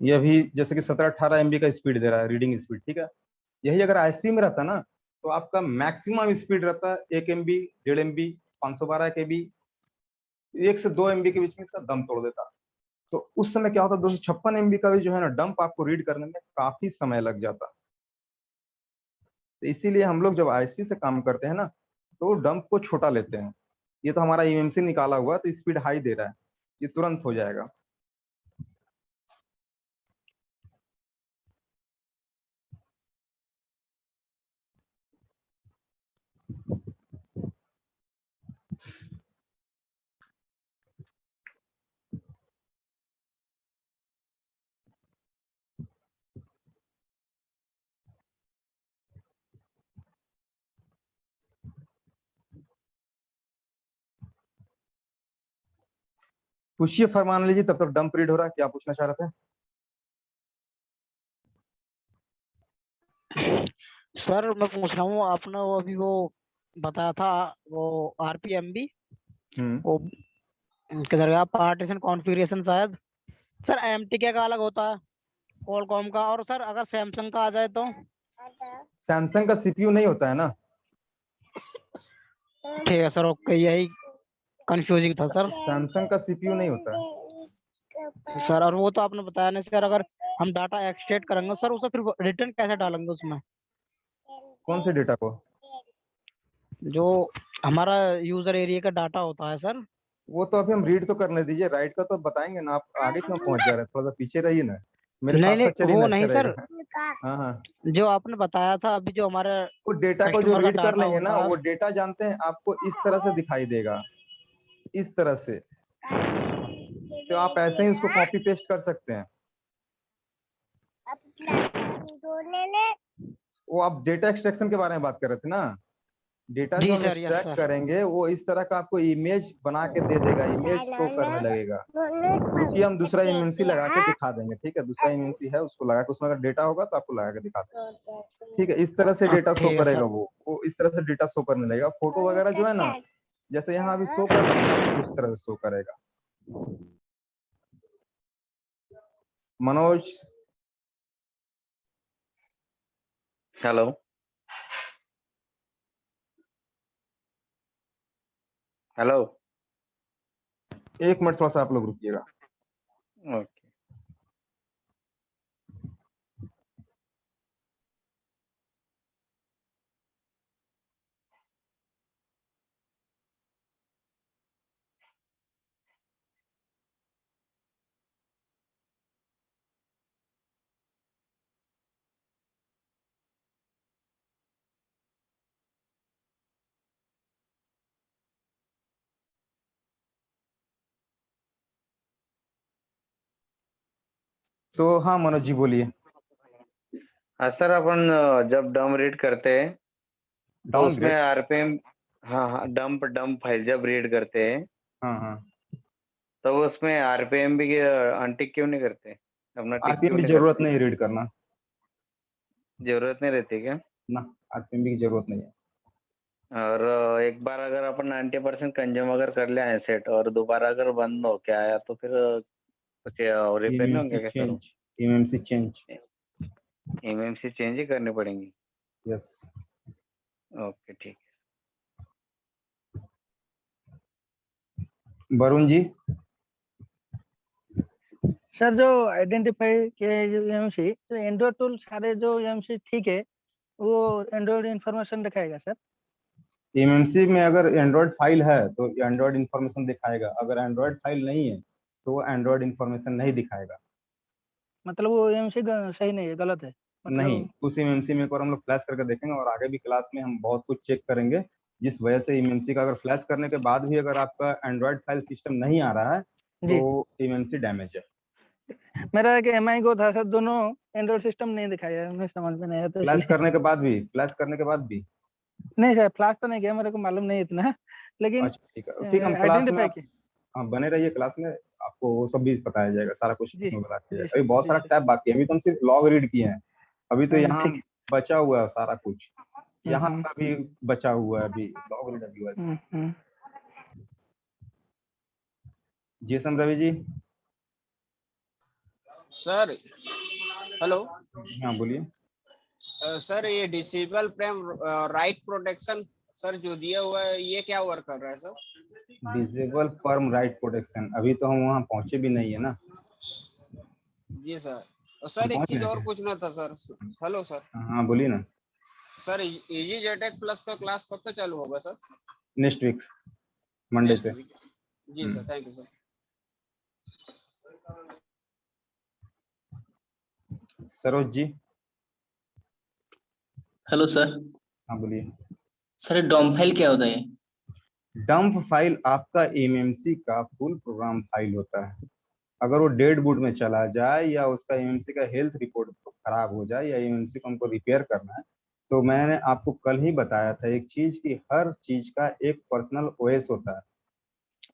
ये अभी जैसे कि 17-18 एमबी का स्पीड दे रहा है, रीडिंग स्पीड, ठीक है। यही अगर आईएसपी में रहता ना तो आपका मैक्सिमम स्पीड रहता है 1 MB, 1.5 MB, 512 KB, 1 से 2 MB के बीच में इसका दम तोड़ देता। तो उस समय क्या होता, 256 MB का भी जो है ना डंप आपको रीड करने में काफी समय लग जाता। तो इसीलिए हम लोग जब आईएसपी से काम करते हैं ना तो डंप को छोटा लेते हैं। ये तो हमारा ईएमएमसी निकाला हुआ तो स्पीड हाई दे रहा है, ये तुरंत हो जाएगा। पूछिए फरमान लीजिए, तब तक डंप रीड हो रहा है, क्या पूछना चाह रहे थे? सर मैं पूछ रहा हूँ, आपने वो अभी वो बताया था, वो आरपीएमबी, वो किधर गया, पार्टीशन कॉन्फ़िगरेशन शायद। सर एमटीके का अलग होता है, कॉलकॉम का, और सर अगर सैमसंग का आ जाए तो? सैमसंग का सीपीयू नहीं होता है ना। ठीक है सर, ओके, यही कंफ्यूजिंग था सर। सैमसंग का सीपीयू नहीं होता है सर और वो तो आपने बताया नहीं सर, अगर हम डाटा एक्सट्रैक्ट करेंगे सर, उसे फिर रिटर्न कैसे डालेंगे उसमें? कौन से डेटा को? जो हमारा यूजर एरिया का डाटा होता है सर। वो तो अभी हम रीड तो करने दीजिए, राइट का तो बताएंगे ना। आप आगे क्यों पहुंच जा रहे हैं, थोड़ा सा पीछे रहिए ना, मेरे नहीं साथ नहीं, साथ चलिए वो ना, अच्छा नहीं सर, रहेगा। हाँ हाँ, जो आपने बताया था अभी, जो हमारे वो डेटा को जो कस्टमर का रीड कर डाटा लेंगे ना, होता है। वो डेटा जानते हैं आपको इस तरह से दिखाई देगा, इस तरह से। तो आप ऐसे ही उसको कॉपी पेस्ट कर सकते हैं। वो आप डेटा एक्सट्रैक्शन के बारे में बात कर रहे थे ना। डेटा जी जो हम सर, यस एक्सट्रैक्ट सर। करेंगे वो इस तरह का आपको इमेज बना के दे देगा, इमेज शो करने लगेगा। रुकिए, हम दूसरा एमएमसी लगा के दिखा देंगे, ठीक है? दूसरा एमएमसी है, उसको लगा के, उसमें अगर डेटा होगा तो आपको लगा के दिखा देंगे, ठीक है? इस तरह से डेटा शो ठीक है करेगा, सर। वो इस तरह से डेटा शो करने लगेगा। फोटो वगैरह जो है ना, जैसे यहाँ अभी शो कर रहा है ना, उस तरह से शो करेगा। मनोज, हेलो हेलो, एक मिनट थोड़ा सा आप लोग रुकिएगा। ओके। तो हाँ मनोज जी बोलिए। हाँ सर, अपन जब डम रीड करते हैं तो डाउन उसमें रेट, आरपीएम, हाँ हाँ, डंप फाइल जब रीड करते हैं हाँ हाँ, तो उसमें आरपीएम भी अनटिक क्यों नहीं करते, अपना टिक आरपीएम क्यों की नहीं जरूरत करते? नहीं रीड करना जरूरत नहीं रहती क्या? ना, आरपीएम की जरूरत नहीं है। और एक बार अगर अपन 90% कंज्यूम अगर कर ले आए सेट, और दोबारा अगर बंद हो के आया तो फिर कुछ रिपेयर नहीं एमएमसी होंगे क्या sir? Change, MMC change, MMC change ही करनी पड़ेंगी? यस। ओके ठीक वरुण जी, सर जो आइडेंटिफाई के जो एमसी, तो एंड्रॉइड टूल सारे जो एमसी ठीक है, वो एंड्रॉइड इंफॉर्मेशन दिखाएगा सर? एमएमसी में अगर एंड्रॉइड फाइल है तो एंड्रॉइड इंफॉर्मेशन दिखाएगा, अगर एंड्रॉइड फाइल नहीं है तो वो एंड्रॉइड इंफॉर्मेशन नहीं दिखाएगा। मतलब वो एमसी सही नहीं है, गलत है नहीं, मतलब? उस एमएमसी में एक बार हम लोग फ्लैश करके देखेंगे, और आगे भी क्लास में हम बहुत कुछ चेक करेंगे, जिस वजह से एमएमसी का अगर फ्लैश करने के बाद भी अगर आपका एंड्रॉइड फाइल सिस्टम नहीं आ रहा है जी, तो एमएमसी डैमेज है। मेरा एक एमआई को था सर, दोनों एंड्रॉइड सिस्टम नहीं दिखाया, मैं समझ में नहीं आया तो फ्लैश इसलिए। करने के बाद भी, फ्लैश करने के बाद भी। नहीं सर, फ्लैश तो नहीं किया, मेरे को मालूम नहीं इतना, लेकिन अच्छा ठीक है, ठीक है, हम क्लास में आइडेंटिफाई आप, किया। हाँ बने रहिए क्लास में, आपको वो सब भी बताया जाएगा, सारा कुछ जी उसमें बता दिया जी जाएगा। अभी बहुत जी सारा सर। टैब बाकी है, अभी तो हम सिर्फ लॉग रीड किए हैं, अभी तो यहाँ ठीक। बचा हुआ है सारा कुछ, यहाँ हम्म का भी बचा हुआ है, अभी लॉग रीड अभी हुआ है। Hmm. Jason Ravi ji. Sir hello. हाँ बोलिए। सर ये disable frame write protection sir जो दिया हुआ है, ये क्या वर्क कर रहा है sir? Disable firm right protection, अभी तो हम वहाँ पहुंचे भी नहीं है ना। जी सर। और हम सर एक पहुंच चीज गए और थे। पूछना था सर। Hello sir. हाँ बोलिए ना। सर इजी जेटेक प्लस का क्लास कब से चालू होगा sir? Next week, Monday next से। वीक। जी sir, thank you sir. Saroj ji. Hello sir. हाँ बोलिए। सर डॉम फाइल क्या होता है? डंप फाइल आपका एमएमसी का फुल प्रोग्राम फाइल होता है। अगर वो डेड बूट में चला जाए, या उसका एमएमसी का हेल्थ रिपोर्ट खराब हो जाए, या एमएमसी को हमको रिपेयर करना है, तो मैंने आपको कल ही बताया था एक चीज, कि हर चीज का एक पर्सनल ओएस होता है।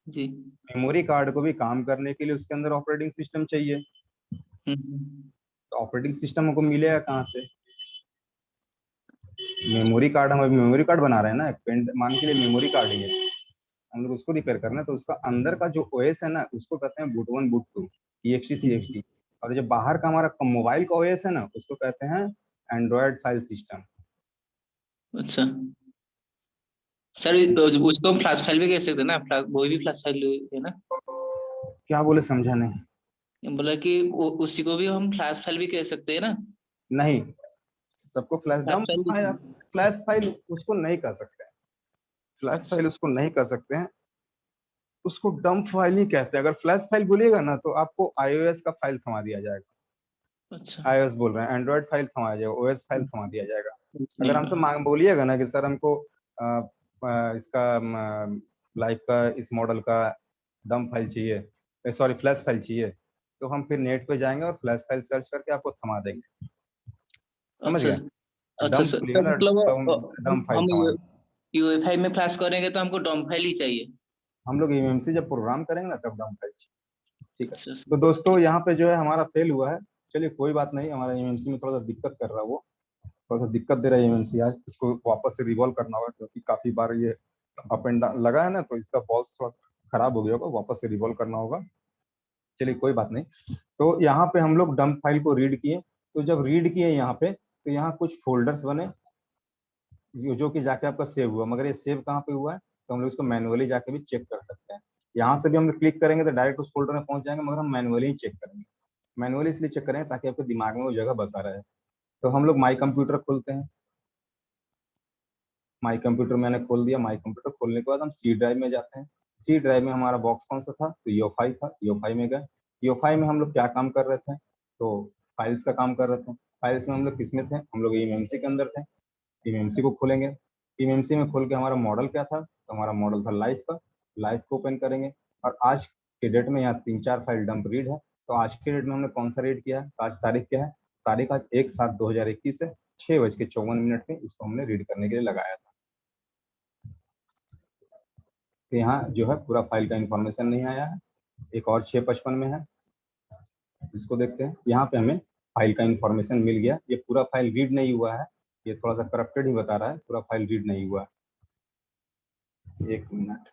जी। मेमोरी कार्ड को भी काम करने के लिए उसके अंदर ऑपरेटिंग सिस्टम चाहिए, हम्म। तो ऑपरेटिंग सिस्टम हमको मिलेगा कहाँ से? मेमोरी कार्ड, हम अभी मेमोरी कार्ड बना रहे हैं ना, पेन मान के लिए मेमोरी कार्ड ही है, हम लोग उसको रिपेयर करना है, तो उसका अंदर का जो ओएस है ना उसको कहते हैं बूट 1 बूट 2 EXT CXT, और जो बाहर का हमारा मोबाइल का ओएस है ना उसको कहते हैं एंड्रॉयड फाइल सिस्टम। अच्छा सर, उसको हम फ्लैश फाइल भी कह सकते हैं ना, वो भी फ्लैश फाइल है ना? क्या बोले, समझा नहीं। बोला कि उसी को भी हम फ्लैश फाइल भी कह सकते हैं ना? नहीं, सबको flash dump file flash file उसको नहीं कह सकते हैं, फ्लैश फाइल उसको नहीं कह सकते हैं, उसको डंप फाइल ही कहते हैं। अगर फ्लैश फाइल बोलिएगा ना तो आपको iOS का फाइल थमा दिया जाएगा। अच्छा iOS बोल रहे हैं, एंड्रॉयड फाइल थमाया जाएगा, OS फाइल थमा दिया जाएगा। नहीं अगर हमसे मांग बोलिएगा ना कि सर हमको इसका लाइफ का इस मॉडल का डंप फाइल चाहिए, सॉरी फ्लैश फाइल चाहिए, तो हम फिर नेट पे जाएंगे और फ्लैश फाइल सर्च करके आपको थमा देंगे। समझ अच्छा गए? अच्छा डंप सर, मतलब डंप फाइल हम थमा देंगे। यूएफआई में फ्लैश करेंगे तो हमको डॉम फाइल ही चाहिए। हम लोग MMC जब प्रोग्राम करेंगे ना तब डंप फाइल चाहिए। ठीक है, अच्छा तो दोस्तों यहाँ पे जो है हमारा फेल हुआ है, चलिए कोई बात नहीं, हमारा MMC में थोड़ा सा दिक्कत कर रहा है, वो थोड़ा सा दिक्कत दे रहा है MMC आज, इसको वापस से रिवॉल्व करना होगा, क्योंकि काफी बार ये अप एंड डाउन लगा है ना, तो इसका बॉल थोड़ा खराब हो गया होगा, वापस से रिवॉल्व करना होगा। चलिए कोई बात नहीं। तो यहाँ पे हम लोग डंप फाइल को रीड किए, तो जब रीड किए यहाँ पे, तो यहाँ कुछ फोल्डर्स बने जो कि जाके आपका सेव हुआ, मगर ये सेव कहाँ पे हुआ है तो हम लोग इसको मैनुअली जाके भी चेक कर सकते हैं। यहाँ से भी हम लोग क्लिक करेंगे तो डायरेक्ट उस फोल्डर में पहुंच जाएंगे, मगर हम मैनुअली ही चेक करेंगे। मैनुअली इसलिए चेक करेंगे ताकि आपके दिमाग में वो जगह बसा रहे। तो हम लोग माई कंप्यूटर खोलते हैं, माई कंप्यूटर मैंने खोल दिया। माई कंप्यूटर खोलने के बाद हम सी ड्राइव में जाते हैं। सी ड्राइव में हमारा बॉक्स कौन सा था, तो EO5 था, EO5 में गए। EO5 में हम लोग क्या काम कर रहे थे, तो फाइल्स का काम कर रहे थे। फाइल्स में हम लोग किस में थे, हम लोग MMC के अंदर थे। MMC को खोलेंगे, MMC में खोल के हमारा मॉडल क्या था, तो हमारा मॉडल था लाइफ का। लाइफ को ओपन करेंगे, और आज के डेट में यहाँ 3-4 फाइल डंप रीड है। तो आज के डेट में हमने कौन सा रीड किया है, आज तारीख क्या है, तारीख आज 1/7/2021 है, 6:54 पे इसको हमने रीड करने के लिए लगाया था। तो यहाँ जो है पूरा फाइल का इंफॉर्मेशन नहीं आया है, एक और 6:55 में है, इसको देखते हैं। यहाँ पे हमें फाइल का इंफॉर्मेशन मिल गया। ये पूरा फाइल रीड नहीं हुआ है, ये थोड़ा सा करप्टेड ही बता रहा है, पूरा फाइल रीड नहीं हुआ है। 1 मिनट,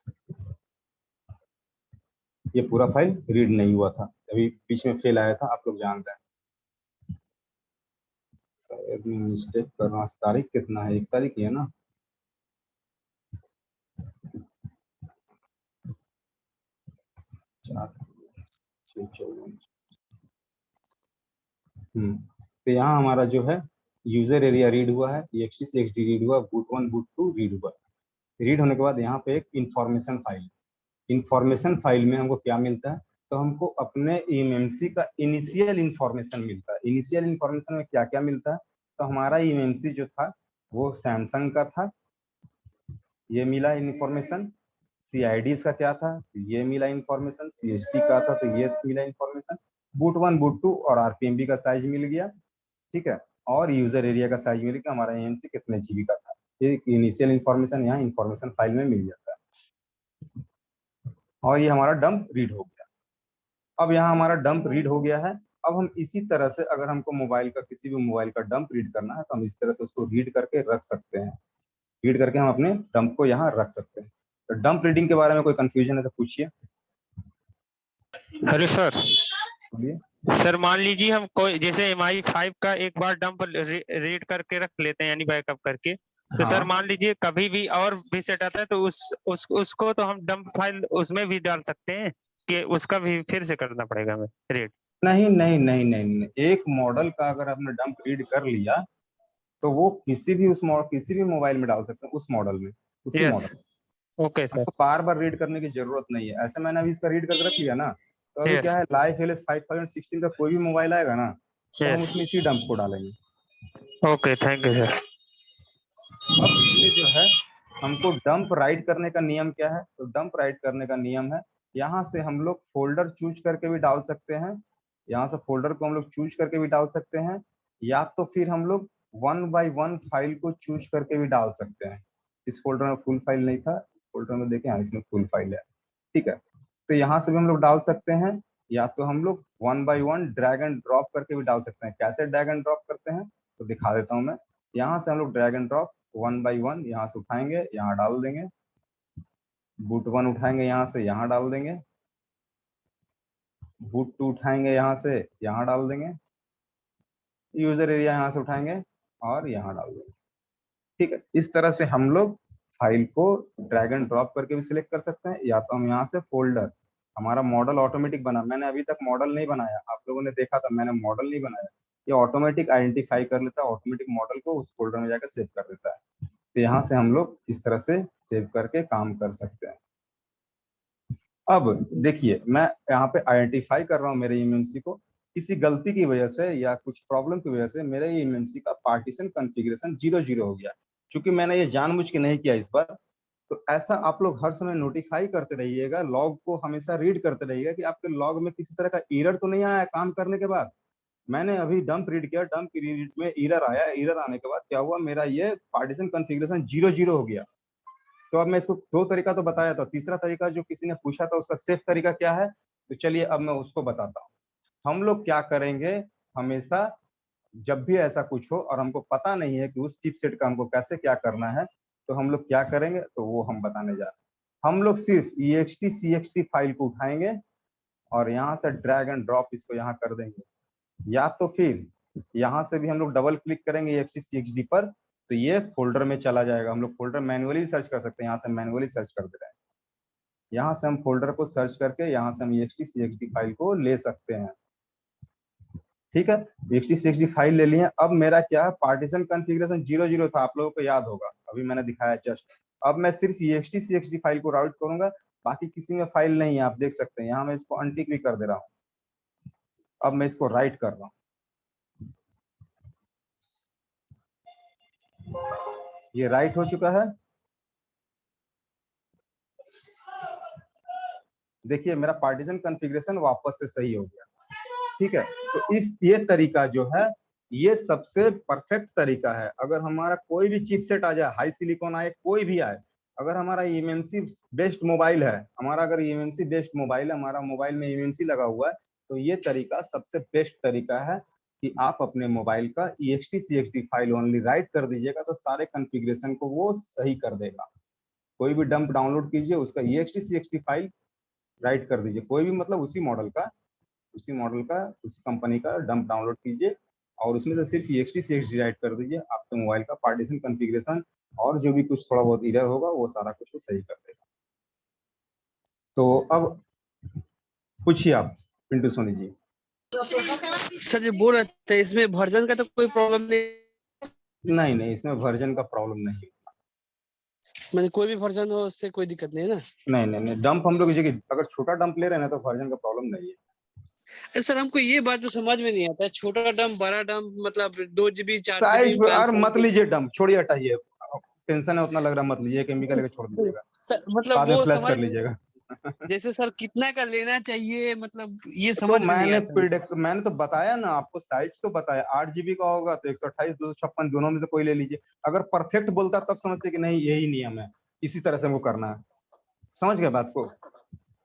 ये पूरा फाइल रीड नहीं हुआ था, अभी बीच में फेल आया था, आप लोग जान रहे हैं। शायद मैं मिस्टेक कर रहा हूँ, तारीख कितना है, 1 तारीख ही है ना। तो यहाँ हमारा जो है यूजर एरिया रीड हुआ है, EXT CXT रीड हुआ, बूट 1 बूट 2 रीड हुआ। रीड होने के बाद यहाँ पे एक इंफॉर्मेशन फाइल, इंफॉर्मेशन फाइल में हमको क्या मिलता है, तो हमको अपने MMC का इनिशियल इंफॉर्मेशन मिलता है। इनिशियल इंफॉर्मेशन में क्या क्या मिलता है, तो हमारा MMC जो था वो सैमसंग का था, ये मिला इंफॉर्मेशन। CIDs का क्या था, ये मिला इंफॉर्मेशन। CST का था तो ये मिला इंफॉर्मेशन। बूट 1 बूट 2 और RPMB का साइज मिल गया, ठीक है, और यूजर एरिया का साइज मिल गया, हमारा MMC कितने GB का था। ये इनिशियल इंफॉर्मेशन यहाँ इंफॉर्मेशन फाइल में मिल जाता है, और ये हमारा डंप रीड हो गया। अब यहाँ हमारा डंप रीड हो गया है। अब हम इसी तरह से अगर हमको मोबाइल का, किसी भी मोबाइल का डंप रीड करना है, तो हम इस तरह से उसको रीड करके रख सकते हैं। रीड करके हम अपने डंप को यहाँ रख सकते हैं। तो डंप रीडिंग के बारे में कोई कंफ्यूजन है तो पूछिए। Hello sir. बोलिए सर मान लीजिए हम कोई जैसे MI5 का एक बार डंप रीड करके रख लेते हैं, यानी बैकअप करके, तो हाँ। सर मान लीजिए कभी भी और भी सेट आता है तो उसको तो हम डंप फाइल उसमें भी डाल सकते हैं कि उसका भी फिर से करना पड़ेगा हमें रीड? नहीं नहीं नहीं नहीं नहीं, एक मॉडल का अगर आपने डंप रीड कर लिया तो वो किसी भी मोबाइल में डाल सकते हैं, उस मॉडल में, उसी मॉडल। Okay sir. आपको बार बार रीड करने की जरूरत नहीं है। ऐसे मैंने अभी इसका रीड करके रख लिया ना, तो अभी क्या है, लाइफ LS 5016 का कोई भी मोबाइल आएगा ना, तो हम उसमें इसी डंप को डालेंगे। Okay, thank you sir. अब इसमें जो है हमको डंप राइट करने का नियम क्या है, तो डंप राइट करने का नियम है, यहाँ से हम लोग फोल्डर चूज करके भी डाल सकते हैं, यहाँ से फोल्डर को हम लोग चूज करके भी डाल सकते हैं, या तो फिर हम लोग 1 by 1 फाइल को चूज करके भी डाल सकते हैं। इस फोल्डर में फुल फाइल नहीं था, इस फोल्डर में देखें, हाँ इसमें फुल फाइल है, ठीक है। तो यहाँ से भी हम लोग डाल सकते हैं, या तो हम लोग 1 by 1 ड्रैग एंड ड्रॉप करके भी डाल सकते हैं। कैसे ड्रैग एंड ड्रॉप करते हैं तो दिखा देता हूँ मैं। यहाँ से हम लोग ड्रैग एंड ड्रॉप 1 by 1 यहाँ से उठाएंगे, यहाँ डाल देंगे, बूट 1 उठाएंगे यहाँ से, यहाँ डाल देंगे, बूट 2 उठाएंगे यहाँ से, यहाँ डाल देंगे, यूजर एरिया यहाँ से उठाएंगे और यहाँ डाल देंगे। ठीक है, इस तरह से हम लोग फाइल को ड्रैग एंड ड्रॉप करके भी सिलेक्ट कर सकते हैं, या तो हम यहाँ से फोल्डर, हमारा मॉडल ऑटोमेटिक बना, मैंने अभी तक मॉडल नहीं बनाया, आप लोगों ने देखा था मैंने मॉडल नहीं बनाया, ये ऑटोमेटिक आइडेंटिफाई कर लेता है, ऑटोमेटिक मॉडल को उस फोल्डर में जाकर सेव कर देता है। तो यहाँ से हम लोग इस तरह से सेव करके काम कर सकते हैं। अब देखिए मैं यहाँ पे आइडेंटिफाई कर रहा हूँ मेरे ईएमएमसी को, किसी गलती की वजह से या कुछ प्रॉब्लम की वजह से मेरे ईएमएमसी का पार्टीशन कॉन्फ़िगरेशन 0 हो गया, क्योंकि मैंने ये जानबूझ के नहीं किया इस बार। तो ऐसा आप लोग हर समय नोटिफाई करते रहिएगा, लॉग को हमेशा रीड करते रहिएगा कि आपके लॉग में किसी तरह का एरर तो नहीं आया काम करने के बाद। मैंने अभी डंप रीड किया, डंप रीड में एरर आया, एरर आने के बाद क्या हुआ, मेरा ये पार्टीशन कॉन्फ़िगरेशन 0 हो गया। तो अब मैं इसको 2 तरीका तो बताया था, तीसरा तरीका जो किसी ने पूछा था उसका सेफ तरीका क्या है, तो चलिए अब मैं उसको बताता हूँ। हम लोग क्या करेंगे, हमेशा जब भी ऐसा कुछ हो और हमको पता नहीं है कि उस चिपसेट का हमको कैसे क्या करना है, तो हम लोग क्या करेंगे, तो वो हम बताने जा रहे हैं। हम लोग सिर्फ ext cxt फाइल को उठाएंगे और यहाँ से ड्रैग एंड ड्रॉप इसको यहाँ कर देंगे, या तो फिर यहाँ से भी हम लोग डबल क्लिक करेंगे ext cxt पर, तो ये फोल्डर में चला जाएगा। हम लोग फोल्डर मैन्युअली सर्च कर सकते हैं, यहाँ से मैन्युअली सर्च कर दे रहे हैं, यहाँ से हम फोल्डर को सर्च करके यहाँ से हम ext cxt फाइल को ले सकते हैं। ठीक है, ext cxt फाइल ले लिए। अब मेरा क्या है, पार्टीशन कॉन्फ़िगरेशन 0 था, आप लोगों को याद होगा, अभी मैंने दिखाया जस्ट। अब मैं सिर्फ ext cxt फाइल को राइट करूंगा, बाकी किसी में फाइल नहीं है, आप देख सकते हैं। यहाँ मैं इसको अनटिक भी कर दे रहा हूँ। अब मैं इसको राइट कर रहा हूँ, ये राइट हो चुका है। देखिए मेरा पार्टीशन कॉन्फ़िगरेशन वापस से सही हो गया। ठीक है, तो ये तरीका जो है ये सबसे परफेक्ट तरीका है। अगर हमारा कोई भी चिपसेट आ जाए, हाई सिलिकॉन आए, कोई भी आए, अगर हमारा ईएमएमसी बेस्ड मोबाइल है, हमारा अगर ईएमएमसी बेस्ड मोबाइल है, हमारा मोबाइल में ईएमएमसी लगा हुआ है, तो ये तरीका सबसे बेस्ट तरीका है कि आप अपने मोबाइल का ext cxt file only right कर दीजिएगा, तो सारे कॉन्फ़िगरेशन को वो सही कर देगा। कोई भी डंप डाउनलोड कीजिए, उसका ext cxt फाइल राइट कर दीजिए, कोई भी मतलब उसी मॉडल का उसी कंपनी का डंप डाउनलोड कीजिए और उसमें से सिर्फ ext cxt राइट कर दीजिए, आपके मोबाइल का पार्टीशन कॉन्फ़िगरेशन और जो भी कुछ थोड़ा बहुत एरर होगा वो सारा कुछ वो सही कर देगा। तो अब पूछिए आप पिंटू सोनी जी। सर जी बोल रहे थे इसमें वर्जन का तो कोई प्रॉब्लम नहीं? नहीं, इसमें वर्जन का प्रॉब्लम नहीं है, मैंने कोई भी वर्जन हो उससे कोई दिक्कत नहीं है ना? नहीं, डंप हम लोग अगर छोटा डंप ले रहे हैं ना तो वर्जन का प्रॉब्लम नहीं है। सर हमको ये बात तो समझ में नहीं आता, छोटा डंप बड़ा डंप मतलब 2 GB 4 साइज GB यार मत लीजिए, डंप छोड़िए, हटाइए, टेंशन है उतना लग रहा, मत लीजिए, केमिकल लेके छोड़ दीजिएगा, मतलब बाद में वो फ्लैश समझ कर लीजिएगा। जैसे सर कितना का लेना चाहिए, मतलब ये तो समझ में नहीं आता। मैंने तो बताया ना आपको, साइज तो बताया, 8 GB का होगा तो 128 256 दोनों में से कोई ले लीजिए। अगर परफेक्ट बोलता तब समझते कि नहीं यही नियम है, इसी तरह से हमको करना है, समझ गए बात को।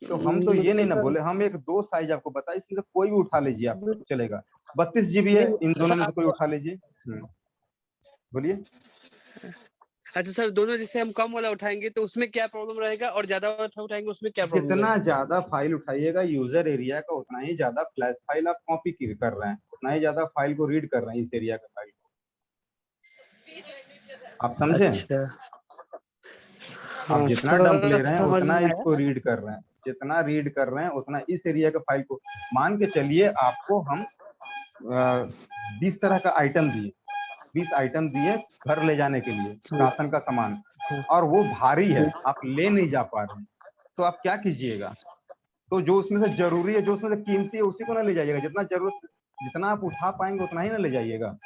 तो हम तो ये नहीं ना बोले, हम एक 2 साइज आपको बताया, इसमें से कोई भी उठा लीजिए, आपको चलेगा। 32 GB है, इन दोनों में से कोई उठा लीजिए। बोलिए। अच्छा सर, दोनों जैसे हम कम वाला उठाएंगे तो उसमें क्या प्रॉब्लम रहेगा, और ज्यादा वाला उठाएंगे उसमें क्या प्रॉब्लम रहेगा? जितना ज्यादा फाइल उठाइएगा यूजर एरिया का, उतना ही ज्यादा फ्लैश फाइल आप कॉपी कर रहे हैं, उतना ही ज्यादा फाइल को रीड कर रहे हैं, इस एरिया का फाइल को, आप समझे? अच्छा। आप जितना डंप ले रहे हैं उतना इसको रीड कर रहे हैं, जितना रीड कर रहे हैं उतना इस एरिया का फाइल को। मान के चलिए आपको हम 20 तरह का आइटम दिए, 20 आइटम दिए घर ले जाने के लिए, राशन का सामान, और वो भारी है, आप ले नहीं जा पा रहे हैं, तो आप क्या कीजिएगा? तो जो उसमें से जरूरी है, जो उसमें से कीमती है, उसी को ना ले जाइएगा, जितना जरूरत, जितना आप उठा पाएंगे उतना ही ना ले जाइएगा।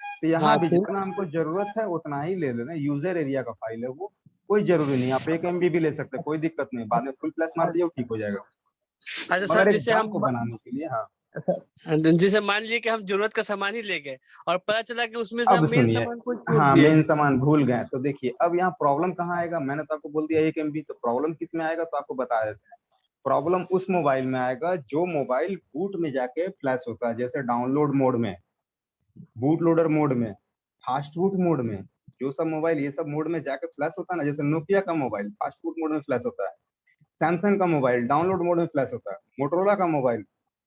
तो यहाँ भी जितना हमको जरूरत है उतना ही ले लेना। यूजर एरिया का फाइल है वो, कोई जरूरी नहीं, आप 1 MB भी ले सकते हैं, कोई दिक्कत नहीं, बाद में फुल फ्लैश मार दीजिए, ठीक हो जाएगा। अच्छा सर, जैसे हम बनाने के लिए, हाँ, जैसे मान लीजिए कि हम जरूरत का सामान ही ले गए और पता चला कि उसमें से अब मेन सामान कुछ छूट हाँ, गया। मेन सामान भूल गए, तो देखिए अब यहाँ प्रॉब्लम कहाँ आएगा। मैंने तो आपको बोल दिया 1 MB, तो प्रॉब्लम किस में आएगा तो आपको बता देते हैं। प्रॉब्लम उस मोबाइल में आएगा जो मोबाइल बूट में जाके फ्लैश होता है, जैसे डाउनलोड मोड में, बूट लोडर मोड में, फास्ट बूट मोड में, जो सब मोबाइल ये सब मोड में जाके फ्लैश होता है ना, जैसे नोकिया का मोबाइल फास्ट बूट मोड में फ्लैश होता है, सैमसंग का मोबाइल डाउनलोड मोड में फ्लैश होता है, मोटरोला का मोबाइल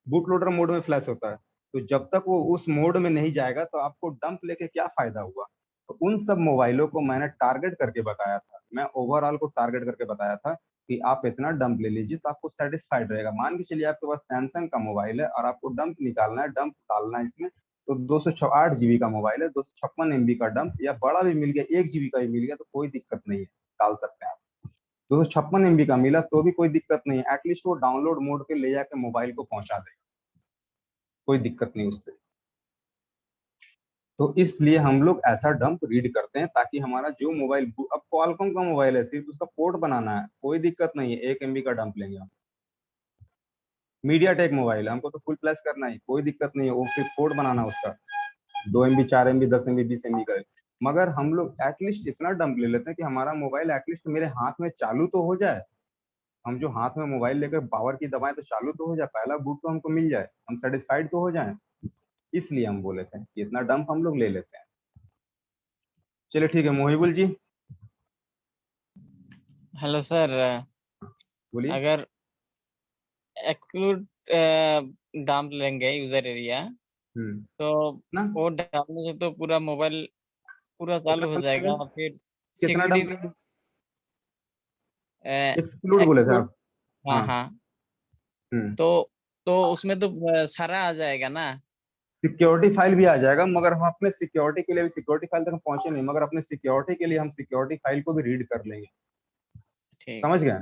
बूट लोडर मोड में फ्लैश होता है। तो जब तक वो उस मोड में नहीं जाएगा तो आपको डंप लेके क्या फायदा हुआ। तो उन सब मोबाइलों को मैंने टारगेट करके बताया था, मैं ओवरऑल को टारगेट करके बताया था कि आप इतना डंप ले लीजिए तो आपको सेटिस्फाइड रहेगा। मान के चलिए आपके पास सैमसंग का मोबाइल है और आपको डंप निकालना है, डंप डालना है इसमें, तो 208 जीबी का मोबाइल है, 256 MB का डंप या बड़ा भी मिल गया 1 GB का भी मिल गया तो कोई दिक्कत नहीं है, डाल सकते हैं आप। 256 MB का मिला तो भी कोई दिक्कत नहीं है, एटलीस्ट वो डाउनलोड मोड पे ले जाके मोबाइल को पहुंचा देगा, कोई दिक्कत नहीं उससे। तो इसलिए हम लोग ऐसा डंप रीड करते हैं ताकि हमारा जो मोबाइल, अब क्वालकॉम का मोबाइल है, सिर्फ उसका पोर्ट बनाना है, कोई दिक्कत नहीं है, 1 MB का डंप लेंगे हम। मीडियाटेक मोबाइल है, हमको तो फुल फ्लैश करना है, कोई दिक्कत नहीं है, वो सिर्फ पोर्ट बनाना है उसका, 2 MB 4 MB 10 MB 20 MB का। मगर हम लोग एटलीस्ट इतना डंप ले लेते हैं कि हमारा मोबाइल एटलीस्ट मेरे हाथ में चालू तो हो जाए। हम जो हाथ में मोबाइल लेकर पावर की दबाएं तो चालू तो हो जाए, पहला बूट तो हमको मिल जाए, हम सेटिस्फाइड तो हो जाएं। इसलिए हम बोले थे कि इतना डंप हम लोग ले लेते हैं। चलिए ठीक है मोहिबुल जी। हेलो सर, बोलिए। अगर एक्सक्लूड डंप लेंगे यूजर एरिया तो वो डालने से तो पूरा मोबाइल पूरा चालू हो जाएगा, फिर कितना डंप सिक्योरिटी एक्सक्लूड बोले थे आप? हाँ हाँ, तो उसमें तो सारा आ जाएगा ना, सिक्योरिटी फाइल भी आ जाएगा, मगर हम अपने सिक्योरिटी के लिए भी, सिक्योरिटी फाइल तक हम पहुंचे नहीं, मगर अपने सिक्योरिटी के लिए हम सिक्योरिटी फाइल को भी रीड कर लेंगे। समझ गए?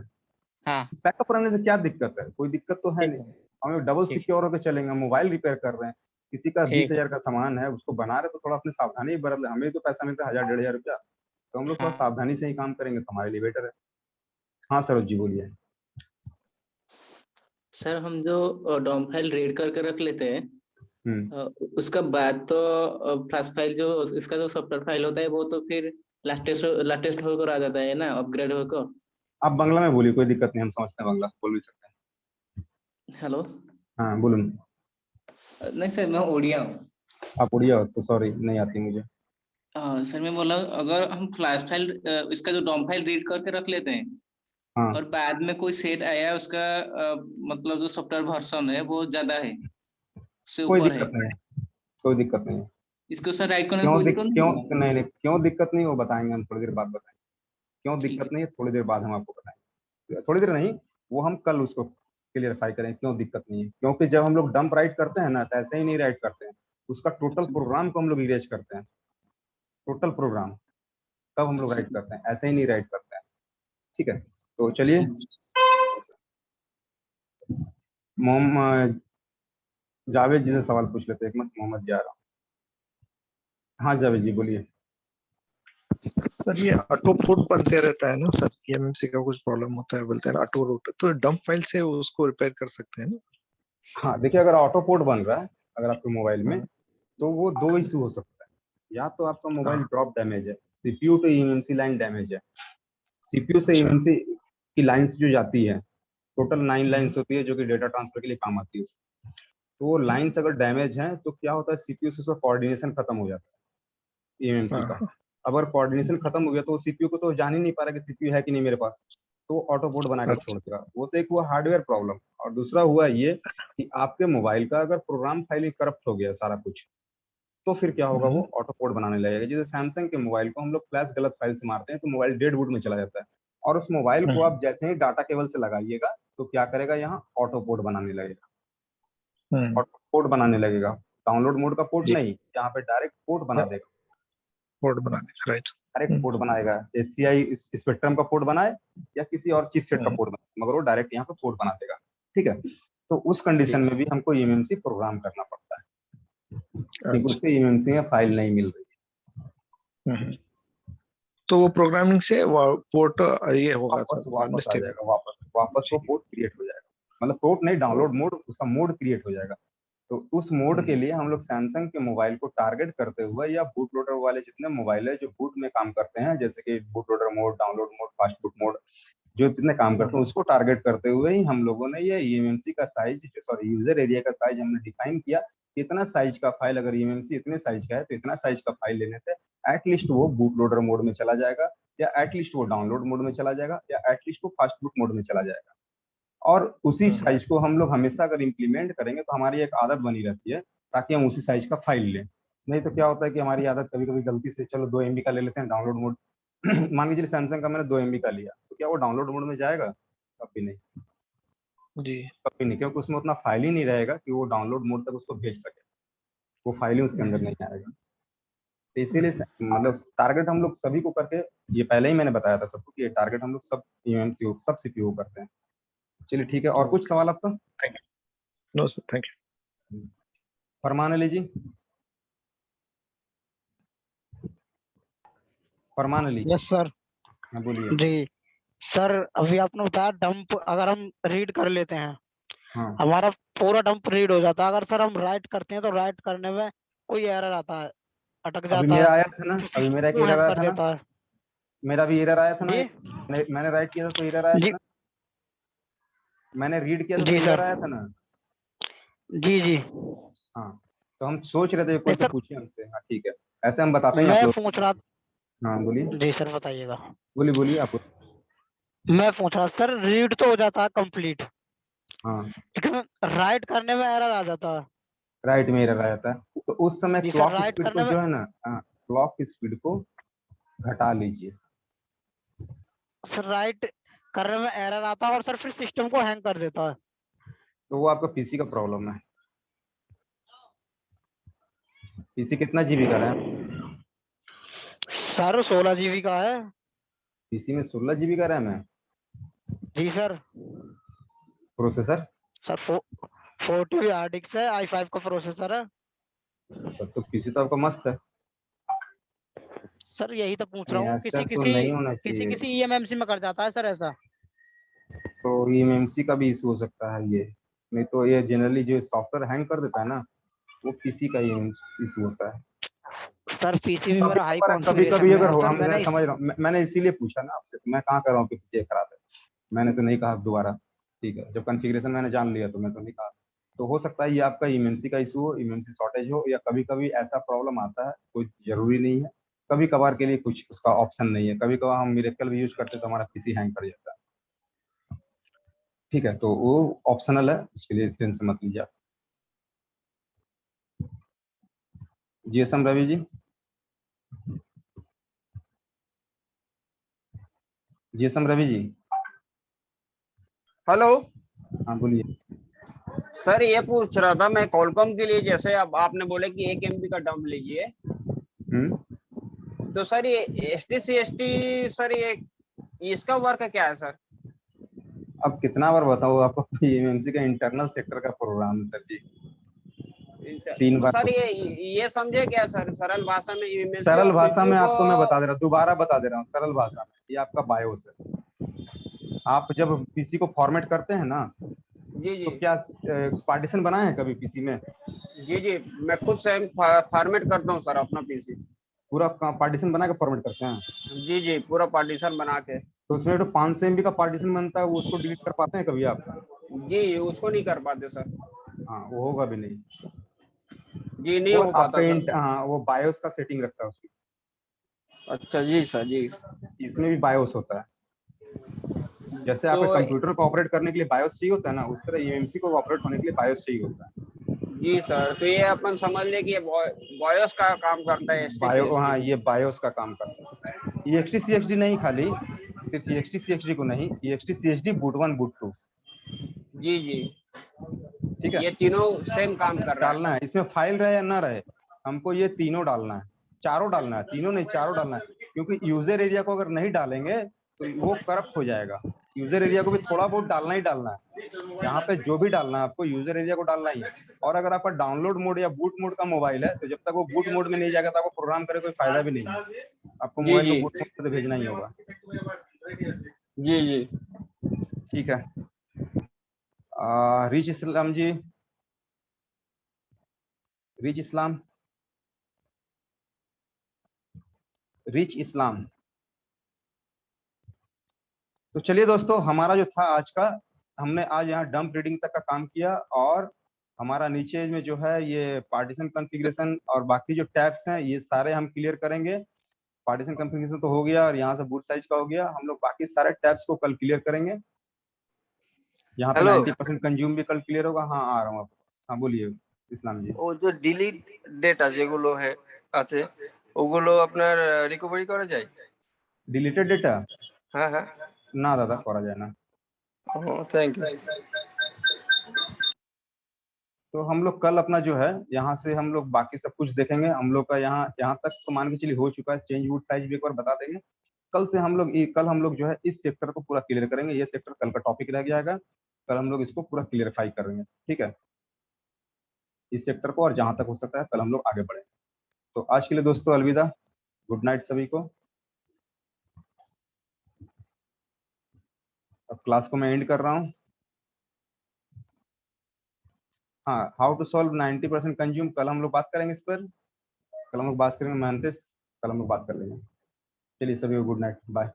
हाँ। बैकअप रहने से क्या दिक्कत है, कोई दिक्कत तो है नहीं। हम डबल सिक्योर होकर चलेंगे, मोबाइल रिपेयर कर रहे हैं, किसी का 20,000 का सामान है उसको बना रहे तो थोड़ा अपनी सावधानी बरत ले। हमें तो पैसा मिलता है 1,000-1,500 रुपया, तो हम लोग थोड़ा सावधानी से ही काम करेंगे तो हमारे लिए बेटर है। हाँ सरोज जी बोलिए। सर हम जो डॉम फाइल रीड करके रख लेते हैं, उसका बाद तो फ्लैश फाइल जो इसका जो सॉफ्टवेयर फाइल होता है वो तो फिर लेटेस्ट होकर आ जाता है ना, अपग्रेड होकर। आप बांग्ला में बोलिए, कोई दिक्कत नहीं, हम समझते हैं, बांग्ला बोल भी सकते हैं। हेलो। हाँ बोलून। नहीं सर मैं उड़िया हूँ। आप उड़िया हो तो सॉरी, नहीं आती मुझे। सर मैं बोला अगर हम फ्लैश फाइल इसका जो डॉम फाइल रीड करके रख लेते हैं, और बाद में कोई सेट आया उसका मतलब जो सॉफ्टवेयर वर्जन है वो ज्यादा है, उससे कोई ऊपर है, दिक्कत नहीं है, कोई दिक्कत नहीं है। इसको सर राइट करने में कोई दिक्कत नहीं, क्यों दिक्कत नहीं, वो बताएंगे हम थोड़ी देर बाद बताएंगे। क्यों दिक्कत नहीं है थोड़ी देर बाद हम आपको बताएंगे, थोड़ी देर नहीं, वो हम कल उसको क्लियरफाई करें क्यों दिक्कत नहीं है। क्योंकि जब हम लोग डंप राइट करते हैं ना तो ऐसे ही नहीं राइट करते हैं, उसका टोटल प्रोग्राम को हम लोग इरेज करते हैं, टोटल प्रोग्राम तब हम लोग राइट करते हैं, ऐसे ही नहीं राइट करते हैं। ठीक है, तो चलिए मोहम्मद जावेद जी से सवाल पूछ लेते हैं, एक मिनट, मोहम्मद जी आ रहा हूँ। हाँ जावेद जी बोलिए। सर ये ऑटो पोर्ट बनते रहता है ना सर, ईएमएमसी का कुछ प्रॉब्लम होता है बोलते हैं ऑटो रूट, तो डंप फाइल से उसको रिपेयर कर सकते हैं ना? हाँ देखिए, अगर ऑटो पोर्ट बन रहा है अगर आपके मोबाइल में, तो वो दो इशू हो सकता है। या तो आपका मोबाइल ड्रॉप डैमेज है, CPU to eMMC line damage है, सीपीयू से ईएमएमसी की लाइंस जो जाती है, टोटल 9 लाइंस होती है जो कि डेटा ट्रांसफर के लिए काम आती है। तो वो लाइंस अगर डैमेज है तो क्या होता है, सीपीयू से उसका कोऑर्डिनेशन खत्म हो जाता है ईएमएमसी का। अगर कोऑर्डिनेशन खत्म हो गया तो वो सीपीयू को तो जान ही नहीं पा रहा कि सीपीयू है कि नहीं मेरे पास, तो ऑटो पोर्ट बनाकर छोड़ देगा। वो तो एक हुआ हार्डवेयर प्रॉब्लम, और दूसरा हुआ ये कि आपके मोबाइल का अगर प्रोग्राम फाइल करप्ट हो गया सारा कुछ, तो फिर क्या होगा, वो ऑटो पोर्ट बनाने लगेगा। जैसे सैमसंग के मोबाइल को हम लोग फ्लैश गलत फाइल से मारते हैं तो मोबाइल डेड बूट में चला जाता है, और उस मोबाइल को आप जैसे ही डाटा केबल से लगाइएगा तो क्या करेगा, यहाँ ऑटो पोर्ट बनाने लगेगा, ऑटो पोर्ट बनाने लगेगा, डाउनलोड मोड का पोर्ट नहीं, यहाँ पे डायरेक्ट पोर्ट बना देगा, पोर्ट बना देगा, राइट, डायरेक्ट पोर्ट बनाएगा। एससीआई स्पेक्ट्रम का पोर्ट बनाए या किसी और चिपसेट का पोर्ट बनाए, मगर वो डायरेक्ट यहाँ पे पोर्ट बना देगा। ठीक है, तो उस कंडीशन में भी हमको ईएमएमसी प्रोग्राम करना पड़ता है, क्योंकि उसके ईएमएमसी में फाइल नहीं मिल रही है। तो वो प्रोग्रामिंग से पोर्ट ये होगा, वापस आ जाएगा, वापस वो पोर्ट क्रिएट हो जाएगा, मतलब पोर्ट नहीं, डाउनलोड मोड, उसका मोड क्रिएट हो जाएगा। तो उस मोड के लिए हम लोग सैमसंग के मोबाइल को टारगेट करते हुए, या बूट लोडर वाले जितने मोबाइल है जो बूट में काम करते हैं, जैसे कि boot loader mode, download mode, fast boot mode, जो जितने काम करते हैं उसको टारगेट करते हुए ही हम लोगों ने ये ईएमएमसी का साइज, सॉरी यूजर एरिया का साइज हमने डिफाइन किया इतना साइज का फाइल, अगर ईएमएमसी इतने साइज का है तो इतना साइज का फाइल लेने से एटलीस्ट वो बूट लोडर मोड में चला जाएगा, या एटलीस्ट वो डाउनलोड मोड में चला जाएगा, या एटलीस्ट वो फास्ट बूट मोड में चला जाएगा। और उसी साइज को हम लोग हमेशा अगर इम्प्लीमेंट करेंगे तो हमारी एक आदत बनी रहती है, ताकि हम उसी साइज का फाइल लें। नहीं तो क्या होता है कि हमारी आदत कभी कभी गलती से चलो 2 MB का ले लेते हैं डाउनलोड मोड मान लीजिए सैमसंग का मैंने 2 MB का लिया, तो क्या वो डाउनलोड मोड में जाएगा? कभी नहीं जी, कभी नहीं, क्योंकि उसमें उतना फाइल ही नहीं रहेगा कि वो डाउनलोड मोड तक उसको भेज सके, वो फाइल ही उसके अंदर नहीं आएगा। तो इसीलिए मतलब टारगेट हम लोग सभी को करके, ये पहले ही मैंने बताया था सबको कि ये टारगेट हम लोग सब ईएमसी सब सीपीयू करते हैं। चलिए ठीक है, और कुछ सवाल आपका? No sir, thank you. Farman Ali ji, Farman Ali. Yes sir. हाँ बोलिए। जी सर, अभी आपने बताया डंप अगर हम रीड कर लेते हैं, हाँ। हमारा पूरा डंप रीड हो जाता है। अगर सर हम राइट करते हैं तो राइट करने में कोई एरर आता है, अटक जाता है। अभी मेरा आया था ना, अभी मेरा एक एरर आया था ना, मेरा भी एरर आया था ना, मैंने राइट किया था तो एरर आया था ना, मैंने रीड किया था तो एरर आया था ना। जी जी। हाँ, तो हम सोच रहे थे कोई तो पूछे हमसे। हाँ ठीक है, ऐसे हम बताते हैं आप मैं लोग। पूछ रहा। हाँ बोलिए। जी सर बताइएगा। बोलिए बोलिए आप। मैं पूछ रहा सर, रीड तो हो जाता है कंप्लीट, हाँ, लेकिन राइट करने में एरर आ जाता है। राइट में एरर आ जाता है, तो उस समय क्लॉक स्पीड को जो है ना, क्लॉक स्पीड को घटा लीजिए। सर राइट करने में एरर आता है और सर फिर सिस्टम को हैंग कर देता है। तो वो आपका पीसी का प्रॉब्लम है। पीसी कितना जीबी का रैम? सर 16 GB का है। पीसी में 16 GB का रैम है? जी सर। प्रोसेसर? सर 40 RDX है, i5 का प्रोसेसर है। तब तो पीसी तो आपका मस्त है। सर यही तो पूछ रहा हूँ, ऐसा तो नहीं होना चाहिए। किसी ईएमएमसी में कर जाता है सर ऐसा। तो ईएमएमसी का भी इशू हो सकता है ये, नहीं तो ये जनरली जो सॉफ्टवेयर हैंग कर देता है ना, वो पीसी का इशू होता है। सर पीसी में मेरा हाई कभी कभी अगर हो, सर, मैं समझ रहा हूँ, मैंने इसीलिए पूछा ना आपसे, मैं कहाँ कर रहा हूँ कि पीसी खराब है, मैंने तो नहीं कहा दोबारा। ठीक है, जब कॉन्फ़िगरेशन मैंने जान लिया तो मैं तो नहीं कहा। तो हो सकता है ये आपका ईएमएमसी का इशू हो, ईएमएमसी शॉर्टेज हो, या कभी कभी ऐसा प्रॉब्लम आता है, कोई जरूरी नहीं है, कभी कभार के लिए कुछ उसका ऑप्शन नहीं है। कभी कभार हम मिरेकल भी यूज करते तो हमारा पीसी हैंग कर जाता है। ठीक है, तो वो ऑप्शनल है, उसके लिए टेंशन मत लीजिए आप। GSM Ravi ji. GSM Ravi ji. Hello. हाँ बोलिए। सर ये पूछ रहा था मैं कॉलकॉम के लिए, जैसे अब आपने बोले कि 1 MB का डंप लीजिए, तो सर ये ST/CST सर ये इसका वर्क क्या है सर? अब कितना बार बताओ आपको, ईएमएमसी का इंटरनल सेक्टर का प्रोग्राम है सर जी। 3 बार सर ये समझे क्या सर, सरल भाषा में? सरल भाषा में आपको मैं बता दे रहा हूँ, दोबारा बता दे रहा हूँ सरल भाषा में। ये आपका बायोस है। आप जब पीसी को फॉर्मेट करते हैं ना, जी जी, तो क्या पार्टीशन बनाए हैं कभी पीसी में? जी जी, मैं खुद से फॉर्मेट करता हूँ सर अपना पीसी। पूरा पार्टीशन बना के फॉर्मेट करते हैं? जी जी, पूरा पार्टीशन बना के। तो उसमें तो 500 MB का पार्टीशन बनता है, वो उसको डिलीट कर पाते हैं कभी आप? जी उसको नहीं कर पाते सर। हाँ, वो होगा भी नहीं जी, नहीं हो पाता सर। हाँ, वो बायोस का सेटिंग रखता है उसमें। अच्छा जी सर जी। इसमें भी बायोस होता है। जैसे आपके कंप्यूटर को ऑपरेट करने के लिए बायोस चाहिए होता है ना, उस तरह ईएमसी को ऑपरेट होने के लिए बायोस चाहिए होता है। जी सर, तो ये अपन समझ ले कि ये बायोस का काम करता है। हाँ, ये बायोस का काम करता है। EXT/CXD नहीं, खाली सिर्फ EXT/CXD को नहीं, EXT/CXD बूट 1 बूट 2। जी जी, ठीक है, ये तीनों सेम काम कर रहा है। डालना है, इसमें फाइल रहे या ना रहे, हमको ये तीनों डालना है, चारों डालना है, तीनों नहीं चारों डालना है। क्योंकि यूजर एरिया को अगर नहीं डालेंगे तो वो करप्ट हो जाएगा। यूजर एरिया को भी थोड़ा बहुत डालना ही डालना है। यहाँ पे जो भी डालना है आपको यूजर एरिया को डालना ही है। और अगर आपका डाउनलोड मोड या बूट मोड का मोबाइल है, तो जब तक वो बूट मोड में नहीं जाएगा तो आपको प्रोग्राम करे कोई फायदा भी नहीं है। आपको मोबाइल को बूट मोड से भेजना ही होगा। जी जी, ठीक है। रिच इस्लाम जी, रिच इस्लाम, रिच इस्लाम। तो चलिए दोस्तों, हमारा जो था आज का, हमने आज यहाँ डंप रीडिंग तक का काम किया और हमारा नीचे में जो है ये पार्टीशन कॉन्फ़िगरेशन और बाकी जो टैब्स हैं ये सारे हम क्लियर करेंगे। पार्टीशन कॉन्फ़िगरेशन तो हो गया और यहाँ से बूट साइज का हो गया, हम लोग बाकी सारे टैब्स को कल क्लियर करेंगे। यहाँ पे 90% कंज्यूम भी कल क्लियर होगा। हाँ आ रहा हूँ आपके पास। हाँ बोलिए इस्लाम जी। ও যে ডিলিট ডেটা যেগুলো আছে ওগুলো আপনার রিকভারি করা যায়? Deleted data? হ্যাঁ হ্যাঁ। ना दादा करा जाए ना। Thank you. तो हम लोग कल अपना जो है यहाँ से हम लोग बाकी सब कुछ देखेंगे। हम लोग का यहाँ तक तो मान के चलिए हो चुका है। चेंज बूट साइज भी एक बार बता देंगे। कल हम लोग जो है इस सेक्टर को पूरा क्लियर करेंगे। ये सेक्टर कल का टॉपिक रह जाएगा, कल हम लोग इसको पूरा क्लियरफाई करेंगे, ठीक है, इस सेक्टर को। और जहां तक हो सकता है कल हम लोग आगे बढ़ेंगे। तो आज के लिए दोस्तों अलविदा, गुड नाइट सभी को। अब क्लास को मैं एंड कर रहा हूँ। हाँ, हाउ टू सॉल्व 90% कंज्यूम कल हम लोग बात करेंगे इस पर। कल हम लोग बात करेंगे मेहनतिस, कल हम लोग बात कर लेंगे। चलिए सभी को गुड नाइट, बाय।